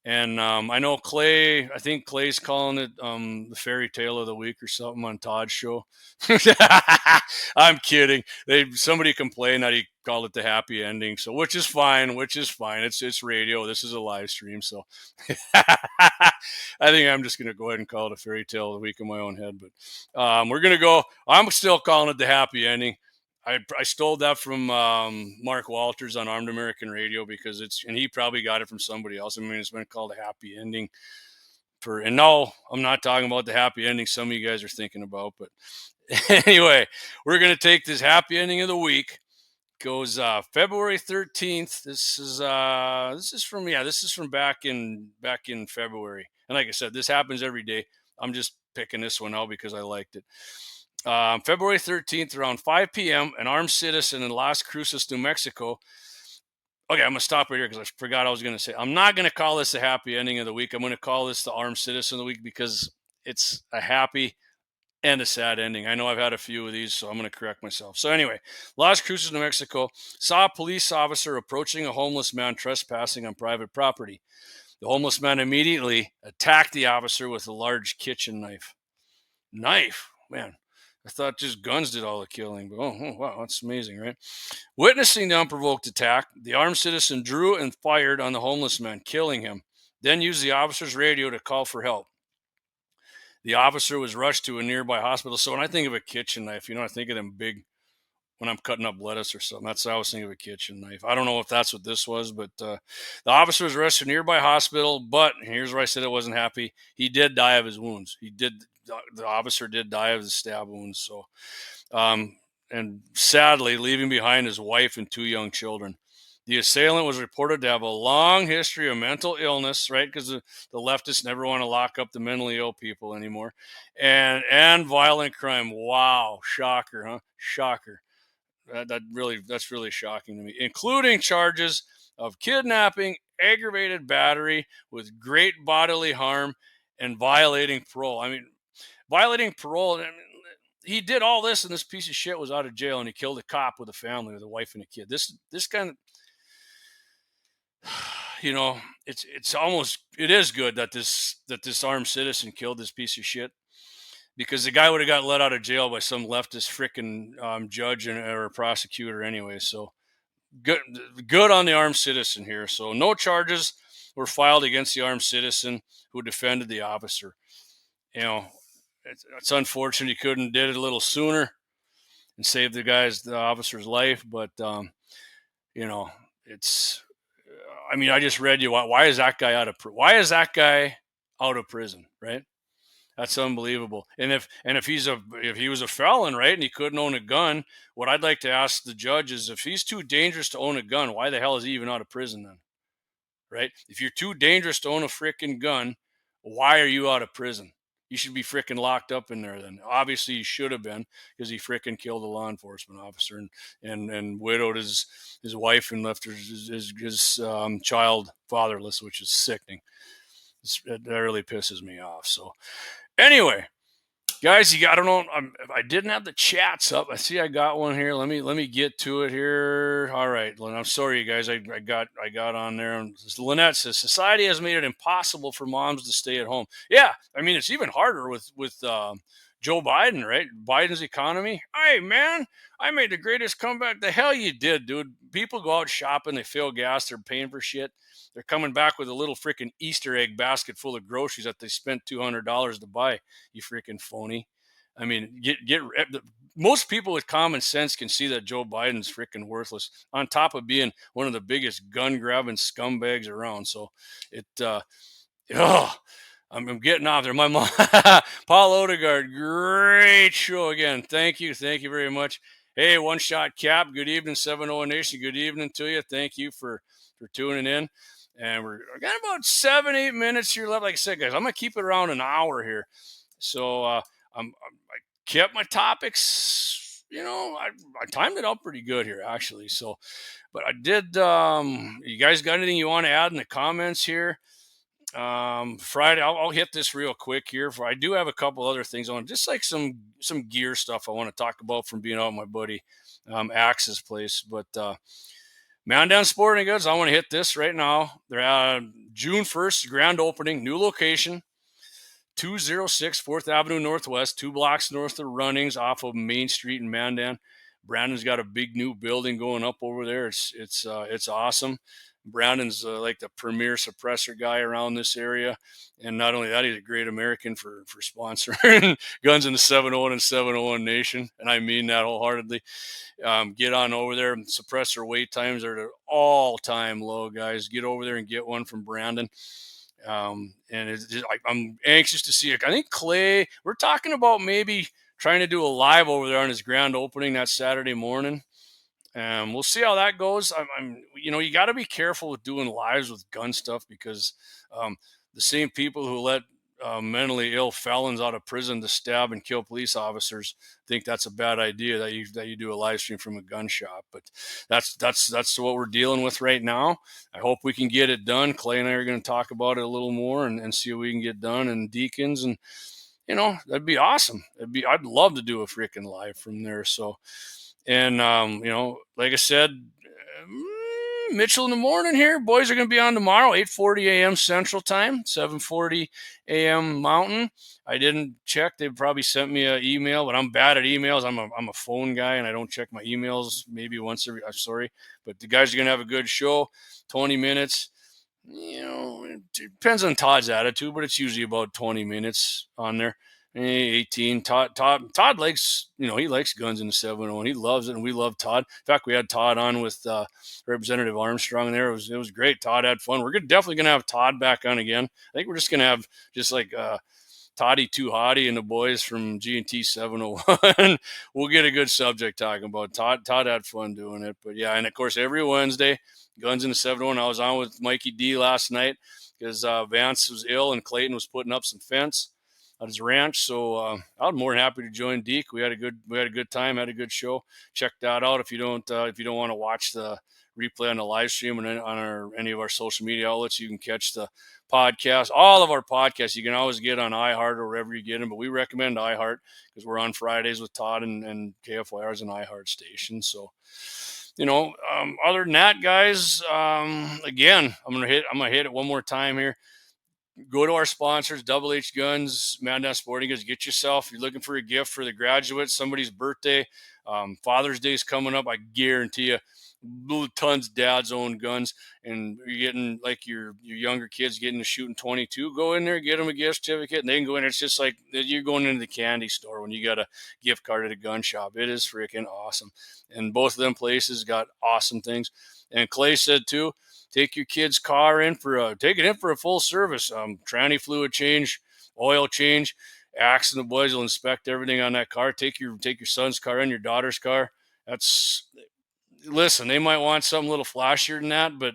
And I know Clay, I think Clay's calling it the fairy tale of the week or something on Todd's show. I'm kidding. Somebody complained that he called it the happy ending, so which is fine. It's radio. This is a live stream, so I think I'm just going to go ahead and call it a fairy tale of the week in my own head. But we're going to go. I'm still calling it the happy ending. I stole that from Mark Walters on Armed American Radio because and he probably got it from somebody else. I mean, it's been called a happy ending and no, I'm not talking about the happy ending some of you guys are thinking about, but anyway, we're going to take this happy ending of the week. Goes February 13th. This is from back in February. And like I said, this happens every day. I'm just picking this one out because I liked it. February 13th, around 5 p.m., an armed citizen in Las Cruces, New Mexico. Okay, I'm going to stop right here because I forgot I was going to say. I'm not going to call this a happy ending of the week. I'm going to call this the armed citizen of the week because it's a happy and a sad ending. I know I've had a few of these, so I'm going to correct myself. So anyway, Las Cruces, New Mexico, saw a police officer approaching a homeless man trespassing on private property. The homeless man immediately attacked the officer with a large kitchen knife. Man. I thought just guns did all the killing, but oh wow, that's amazing, right? Witnessing the unprovoked attack, the armed citizen drew and fired on the homeless man, killing him, then used the officer's radio to call for help. The officer was rushed to a nearby hospital. So when I think of a kitchen knife, I think of them big, when I'm cutting up lettuce or something. That's how I was thinking of a kitchen knife. I don't know if that's what this was, but the officer was rushed to a nearby hospital, but here's where I said I wasn't happy. He did die of his wounds. The officer did die of the stab wounds. So, and sadly, leaving behind his wife and 2 young children. The assailant was reported to have a long history of mental illness, right? Because the leftists never want to lock up the mentally ill people anymore, and violent crime. Wow, shocker, huh? Shocker. That's really shocking to me, including charges of kidnapping, aggravated battery with great bodily harm, and violating parole. I mean, violating parole. I mean, he did all this, and this piece of shit was out of jail, and he killed a cop with a family, with a wife and a kid. This kind of, it is good that this armed citizen killed this piece of shit, because the guy would have got let out of jail by some leftist freaking judge or prosecutor anyway. So good on the armed citizen here. So no charges were filed against the armed citizen who defended the officer. It's unfortunate he couldn't did it a little sooner and save the officer's life. But it's. I mean, I just read you. Why is that guy out of prison? Right? That's unbelievable. And if he was a felon, right, and he couldn't own a gun, what I'd like to ask the judge is, if he's too dangerous to own a gun, why the hell is he even out of prison then? Right? If you're too dangerous to own a freaking gun, why are you out of prison? You should be freaking locked up in there then. Obviously, he should have been, because he freaking killed a law enforcement officer and widowed his wife and left his child fatherless, which is sickening. That really pisses me off. So anyway, guys, I don't know. I didn't have the chats up. I see I got one here. Let me get to it here. All right, I'm sorry, you guys. I got on there. And Lynette says society has made it impossible for moms to stay at home. Yeah, I mean, it's even harder with Joe Biden, right? Biden's economy. Hey, man, I made the greatest comeback. The hell you did, dude. People go out shopping. They fill gas. They're paying for shit. They're coming back with a little freaking Easter egg basket full of groceries that they spent $200 to buy. You freaking phony. I mean, most people with common sense can see that Joe Biden's freaking worthless, on top of being one of the biggest gun grabbing scumbags around. So I'm getting off there. My mom, Paul Odegaard, great show again. Thank you very much. Hey, One Shot Cap, good evening, 701 Nation. Good evening to you. Thank you for tuning in. And we're got about 7-8 minutes here left. Like I said, guys, I'm gonna keep it around an hour here. So I kept my topics. I timed it up pretty good here, actually. So, but I did. You guys got anything you want to add in the comments here? Friday, I'll hit this real quick here. I do have a couple other things on, just like some gear stuff I want to talk about from being out at my buddy Axe's place. But Mandan Sporting Goods, I want to hit this right now. They're June 1st, grand opening, new location, 206 4th Avenue Northwest, 2 blocks north of Runnings, off of Main Street in Mandan. Brandon's got a big new building going up over there. It's awesome. Brandon's like the premier suppressor guy around this area. And not only that, he's a great American for sponsoring Guns in the 701 and 701 Nation. And I mean that wholeheartedly. Get on over there. Suppressor wait times are at an all-time low, guys. Get over there and get one from Brandon. And I'm anxious to see it. I think Clay, we're talking about maybe trying to do a live over there on his grand opening that Saturday morning. We'll see how that goes. You got to be careful with doing lives with gun stuff, because the same people who let mentally ill felons out of prison to stab and kill police officers think that's a bad idea, that you do a live stream from a gun shop. But that's what we're dealing with right now. I hope we can get it done. Clay and I are going to talk about it a little more and see what we can get done. And Deacons, and that'd be awesome. I'd love to do a freaking live from there. So. And, like I said, Mitchell in the morning here. Boys are going to be on tomorrow, 8:40 a.m. Central Time, 7:40 a.m. Mountain. I didn't check. They probably sent me an email, but I'm bad at emails. I'm a phone guy, and I don't check my emails maybe once every – I'm sorry. But the guys are going to have a good show, 20 minutes. It depends on Todd's attitude, but it's usually about 20 minutes on there. 18. Todd likes, he likes Guns in the 701. He loves it, and we love Todd. In fact, we had Todd on with Representative Armstrong there. It was great. Todd had fun. We're definitely going to have Todd back on again. I think we're just going to have just like Toddy Too Hottie and the boys from G&T701. We'll get a good subject talking about Todd. Todd had fun doing it. But yeah, and of course, every Wednesday, Guns in the 701. I was on with Mikey D last night because Vance was ill and Clayton was putting up some fence. at his ranch. So I was more than happy to join Deke. We had a good time, had a good show. Check that out if you don't want to watch the replay on the live stream and on any of our social media outlets. You can catch the podcast, all of our podcasts. You can always get on iHeart or wherever you get them, but we recommend iHeart because we're on Fridays with Todd, and KFYR is an iHeart station. So, other than that, guys, again, I'm gonna hit it one more time here. Go to our sponsors, Double H Guns, Mandan Sporting Goods. Get yourself, you're looking for a gift for the graduates, somebody's birthday, Father's Day is coming up. I guarantee you, tons of dads own guns, and you're getting like your younger kids getting to shooting 22. Go in there, get them a gift certificate, and they can go in. It's just like you're going into the candy store when you got a gift card at a gun shop. It is freaking awesome, and both of them places got awesome things. And Clay said too, take your kid's car in for a full service, tranny fluid change, oil change. Axe and the boys will inspect everything on that car. Take your son's car in, your daughter's car. Listen, they might want something a little flashier than that, but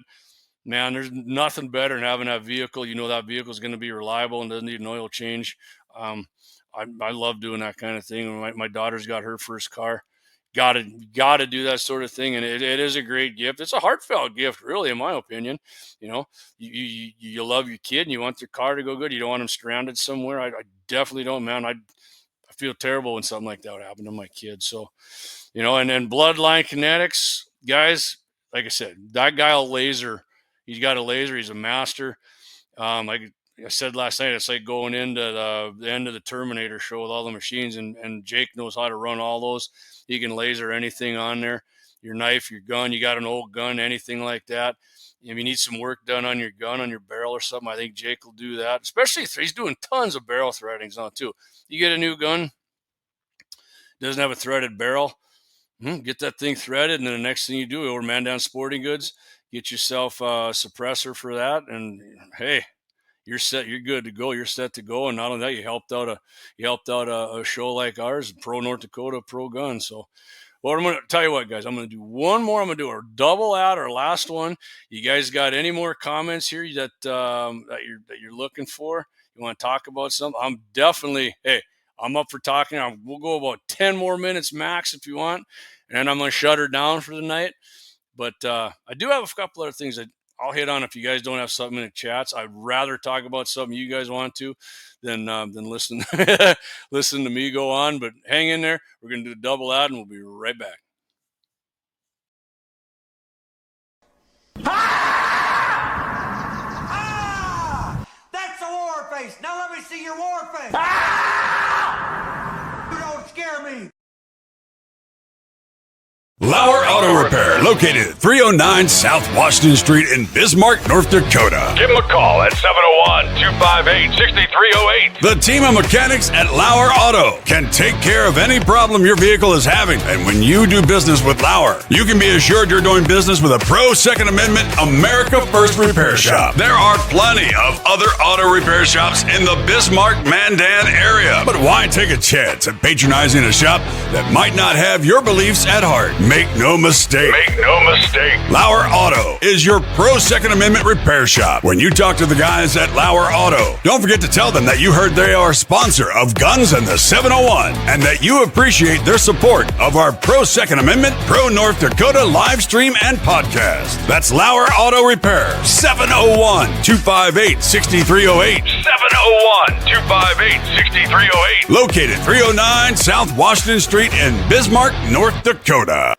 man, there's nothing better than having that vehicle. You know that vehicle is going to be reliable and doesn't need an oil change. I love doing that kind of thing. My daughter's got her first car. Got to do that sort of thing, and it is a great gift. It's a heartfelt gift, really, in my opinion. You love your kid and you want their car to go good. You don't want them stranded somewhere. I definitely don't, man. I feel terrible when something like that would happen to my kid. So, and then Bloodline Kinetics, guys, like I said, that guy will laser. He's got a laser. He's a master. Like I said last night, it's like going into the end of the Terminator show with all the machines, and Jake knows how to run all those. He can laser anything on there, your knife, your gun. You got an old gun, anything like that. If you need some work done on your gun, on your barrel or something, I think Jake will do that, especially if he's doing tons of barrel threadings now too. You get a new gun, doesn't have a threaded barrel, get that thing threaded, and then the next thing you do, over Mandan Sporting Goods, get yourself a suppressor for that, and hey, you're set. You're good to go. You're set to go. And not only that, you helped out a show like ours, Pro North Dakota Pro Gun. So, well, I'm going to tell you what, guys. I'm going to do one more. I'm going to do our double out, our last one. You guys got any more comments here that you're looking for? You want to talk about something? I'm up for talking. We'll go about 10 more minutes max if you want, and then I'm going to shut her down for the night. But I do have a couple other things that I'll hit on if you guys don't have something in the chats. I'd rather talk about something you guys want to than listen listen to me go on. But hang in there. We're going to do a double out, and we'll be right back. That's a war face. Now let me see your war face. You don't scare me. Lauer Auto Repair, located at 309 South Washington Street in Bismarck, North Dakota. Give them a call at 701-258-6308. The team of mechanics at Lauer Auto can take care of any problem your vehicle is having. And when you do business with Lauer, you can be assured you're doing business with a pro Second Amendment America First repair shop. There are plenty of other auto repair shops in the Bismarck-Mandan area. But why take a chance at patronizing a shop that might not have your beliefs at heart? Make no mistake. Lauer Auto is your pro Second Amendment repair shop. When you talk to the guys at Lauer Auto, don't forget to tell them that you heard they are a sponsor of Guns and the 701 and that you appreciate their support of our pro Second Amendment, pro North Dakota live stream and podcast. That's Lauer Auto Repair, 701-258-6308. 701-258-6308. Located 309 South Washington Street in Bismarck, North Dakota.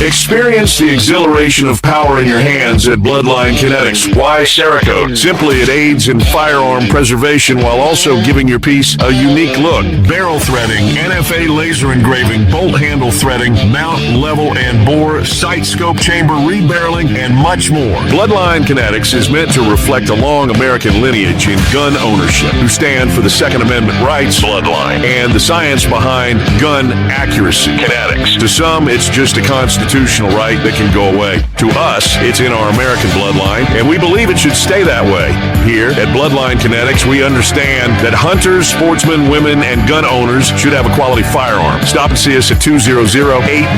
Experience the exhilaration of power in your hands at Bloodline Kinetics. Why Cerakote? Simply, it aids in firearm preservation while also giving your piece a unique look. Barrel threading, NFA laser engraving, bolt handle threading, mount, level, and bore, sight scope chamber rebarreling, and much more. Bloodline Kinetics is meant to reflect a long American lineage in gun ownership, who stand for the Second Amendment rights, Bloodline, and the science behind gun accuracy. Kinetics. To some, it's just a constitution constitutional right that can go away. To us, it's in our American bloodline, and we believe it should stay that way. Here at Bloodline Kinetics, we understand that hunters, sportsmen, women, and gun owners should have a quality firearm. Stop and see us at 2008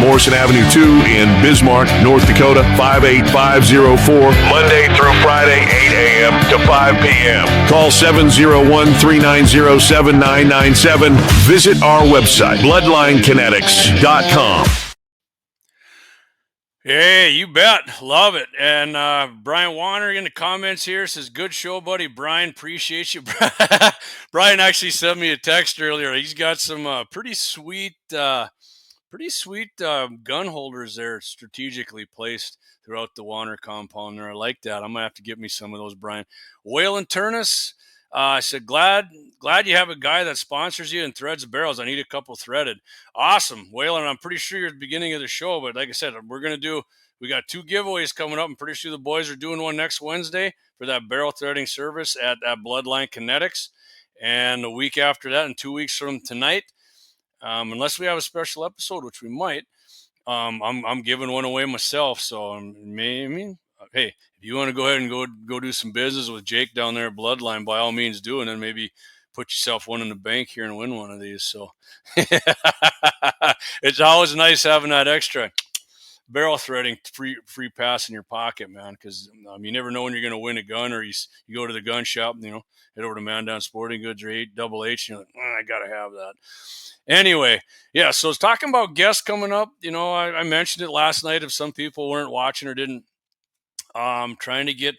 Morrison Avenue 2 in Bismarck, North Dakota, 58504, Monday through Friday, 8 a.m. to 5 p.m. Call 701-390-7997. Visit our website, bloodlinekinetics.com. Hey, you bet. Love it. And Brian Warner in the comments here says, good show, buddy. Brian, appreciate you. Brian actually sent me a text earlier. He's got some pretty sweet gun holders there strategically placed throughout the Warner compound there. I like that. I'm going to have to get me some of those, Brian. Waylon Turnus, I said, glad you have a guy that sponsors you and threads barrels. I need a couple threaded. Awesome. Waylon, I'm pretty sure you're at the beginning of the show, but like I said, we got 2 giveaways coming up. I'm pretty sure the boys are doing one next Wednesday for that barrel threading service at Bloodline Kinetics. And a week after that, and 2 weeks from tonight, unless we have a special episode, which we might, I'm giving one away myself. So hey, if you want to go ahead and go do some business with Jake down there at Bloodline, by all means do, and then maybe put yourself one in the bank here and win one of these. So it's always nice having that extra barrel threading free pass in your pocket, man, because you never know when you're going to win a gun, or you go to the gun shop, head over to Mandan Sporting Goods or 8H, and you're like, I got to have that. Anyway, yeah, so I was talking about guests coming up. I mentioned it last night if some people weren't watching or didn't. Trying to get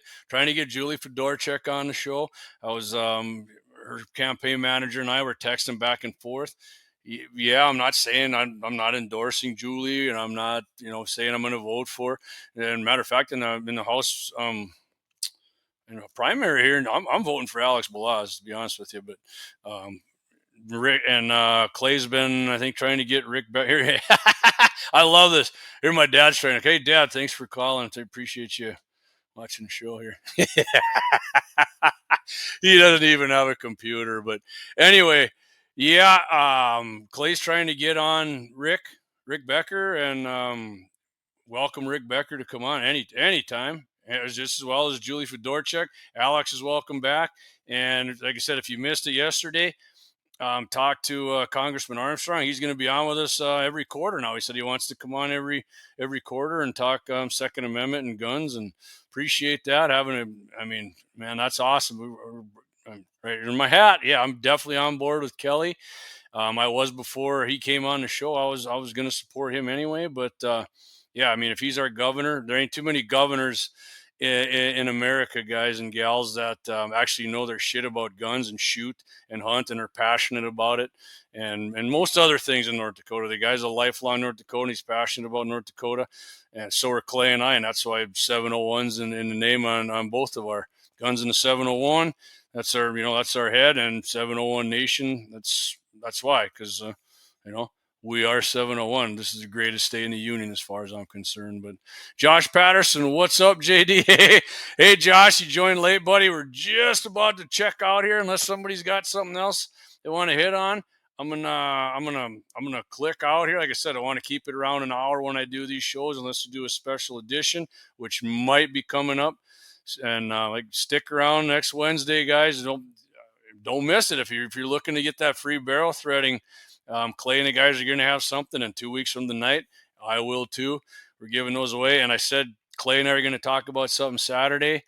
Julie Fedorchak on the show. I was her campaign manager and I were texting back and forth. Yeah, I'm not saying I'm not endorsing Julie, and I'm not saying I'm going to vote for. And matter of fact, in the House primary here, I'm voting for Alex Balaz, to be honest with you. But Rick and Clay's been, I think, trying to get Rick back here. I love this. Here, my dad's trying to. Hey, Dad, thanks for calling. I appreciate you watching the show here. He doesn't even have a computer, but anyway, yeah. Clay's trying to get on Rick Becker, and welcome Rick Becker to come on anytime. Just as well as Julie Fedorchak. Alex is welcome back. And like I said, if you missed it yesterday, talked to Congressman Armstrong. He's going to be on with us every quarter now. He said he wants to come on every quarter and talk Second Amendment and guns, and appreciate that. Man, that's awesome. Right in my hat. Yeah, I'm definitely on board with Kelly. I was before he came on the show. I was going to support him anyway. But yeah, if he's our governor, there ain't too many governors in America, guys and gals, that actually know their shit about guns and shoot and hunt and are passionate about it, and most other things in North Dakota. The guy's a lifelong North Dakotan. He's passionate about North Dakota, and so are Clay and I, and that's why 701's in the name on both of our guns in the 701. That's our that's our head, and 701 Nation. That's why, because we are 701. This is the greatest state in the union as far as I'm concerned. But Josh Patterson, what's up, JD? Hey, Josh, you joined late, buddy. We're just about to check out here, unless somebody's got something else they want to hit on. I'm gonna click out here. Like I said, I want to keep it around an hour when I do these shows, unless we do a special edition, which might be coming up. And stick around next Wednesday, guys. Don't miss it if you're looking to get that free barrel threading. Clay and the guys are going to have something, and 2 weeks from tonight, I will too. We're giving those away, and I said Clay and I are going to talk about something Saturday.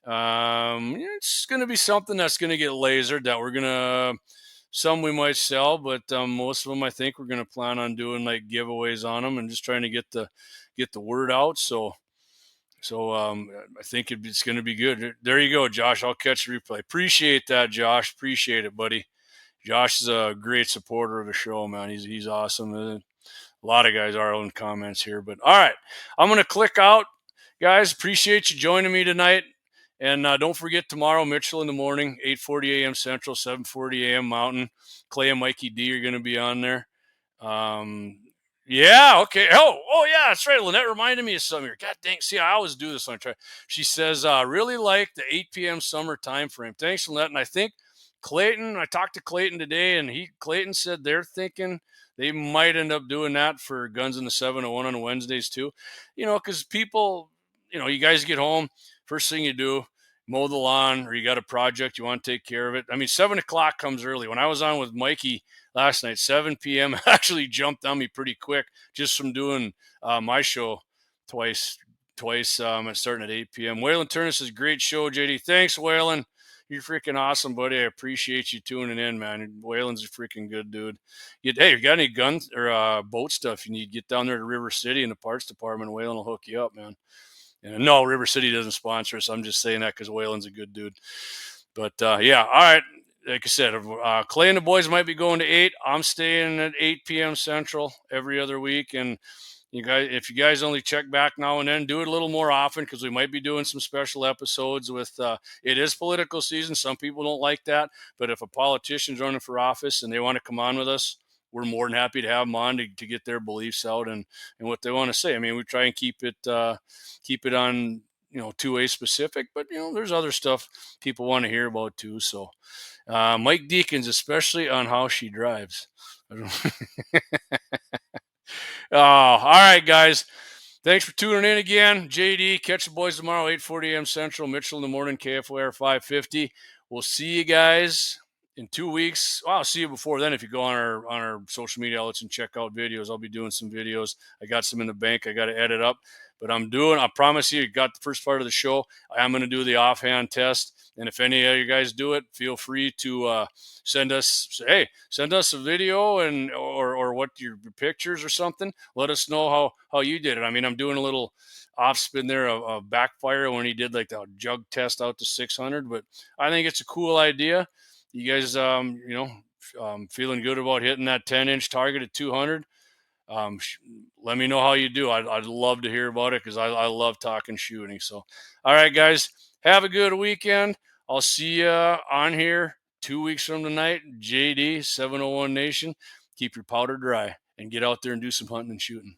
It's going to be something that's going to get lasered. That some we might sell, but most of them I think we're going to plan on doing like giveaways on them and just trying to get the word out. So I think it's going to be good. There you go, Josh. I'll catch the replay. Appreciate that, Josh. Appreciate it, buddy. Josh is a great supporter of the show, man. He's awesome. A lot of guys are in comments here. But, all right, I'm going to click out. Guys, appreciate you joining me tonight. And don't forget, tomorrow, Mitchell in the morning, 8:40 a.m. Central, 7:40 a.m. Mountain. Clay and Mikey D are going to be on there. Yeah, okay. Oh, yeah, that's right. Lynette reminded me of something here. God dang. See, I always do this when I try. She says, really like the 8 p.m. summer time frame. Thanks, Lynette. And I think Clayton, I talked to Clayton today, and Clayton said they're thinking they might end up doing that for Guns in the 701 on Wednesdays too. Because people, you guys get home, first thing you do, mow the lawn, or you got a project, you want to take care of it. I mean, 7 o'clock comes early. When I was on with Mikey last night, 7 p.m. actually jumped on me pretty quick just from doing my show twice. Starting at 8 p.m. Waylon Turner says, great show, JD. Thanks, Waylon. You're freaking awesome, buddy. I appreciate you tuning in, man. Waylon's a freaking good dude. Hey, you got any guns or boat stuff you need, get down there to River City in the parts department. Waylon will hook you up, man. And no, River City doesn't sponsor us. I'm just saying that because Waylon's a good dude. But, yeah, all right. Like I said, Clay and the boys might be going to 8. I'm staying at 8 p.m. Central every other week. And if you guys only check back now and then, do it a little more often because we might be doing some special episodes with it is political season. Some people don't like that, but if a politician's running for office and they want to come on with us, we're more than happy to have them on to get their beliefs out and what they want to say. I mean, we try and keep it on 2A specific, but there's other stuff people want to hear about too. So Mike Deacons, especially on how she drives. All right, guys. Thanks for tuning in again. JD, catch the boys tomorrow, 8:40 a.m. Central, Mitchell in the morning, KFOR 550. We'll see you guys in 2 weeks. Well, I'll see you before then if you go on our social media outlets and check out videos. I'll be doing some videos. I got some in the bank. I got to edit up. But I promise you got the first part of the show. I'm going to do the offhand test. And if any of you guys do it, feel free to send us a video or what your pictures or something. Let us know how you did it. I mean, I'm doing a little off spin there of backfire when he did like the jug test out to 600. But I think it's a cool idea. You guys, feeling good about hitting that 10-inch target at 200. Let me know how you do. I'd love to hear about it because I love talking shooting. So, all right, guys, have a good weekend. I'll see you on here 2 weeks from tonight. JD, 701 Nation. Keep your powder dry and get out there and do some hunting and shooting.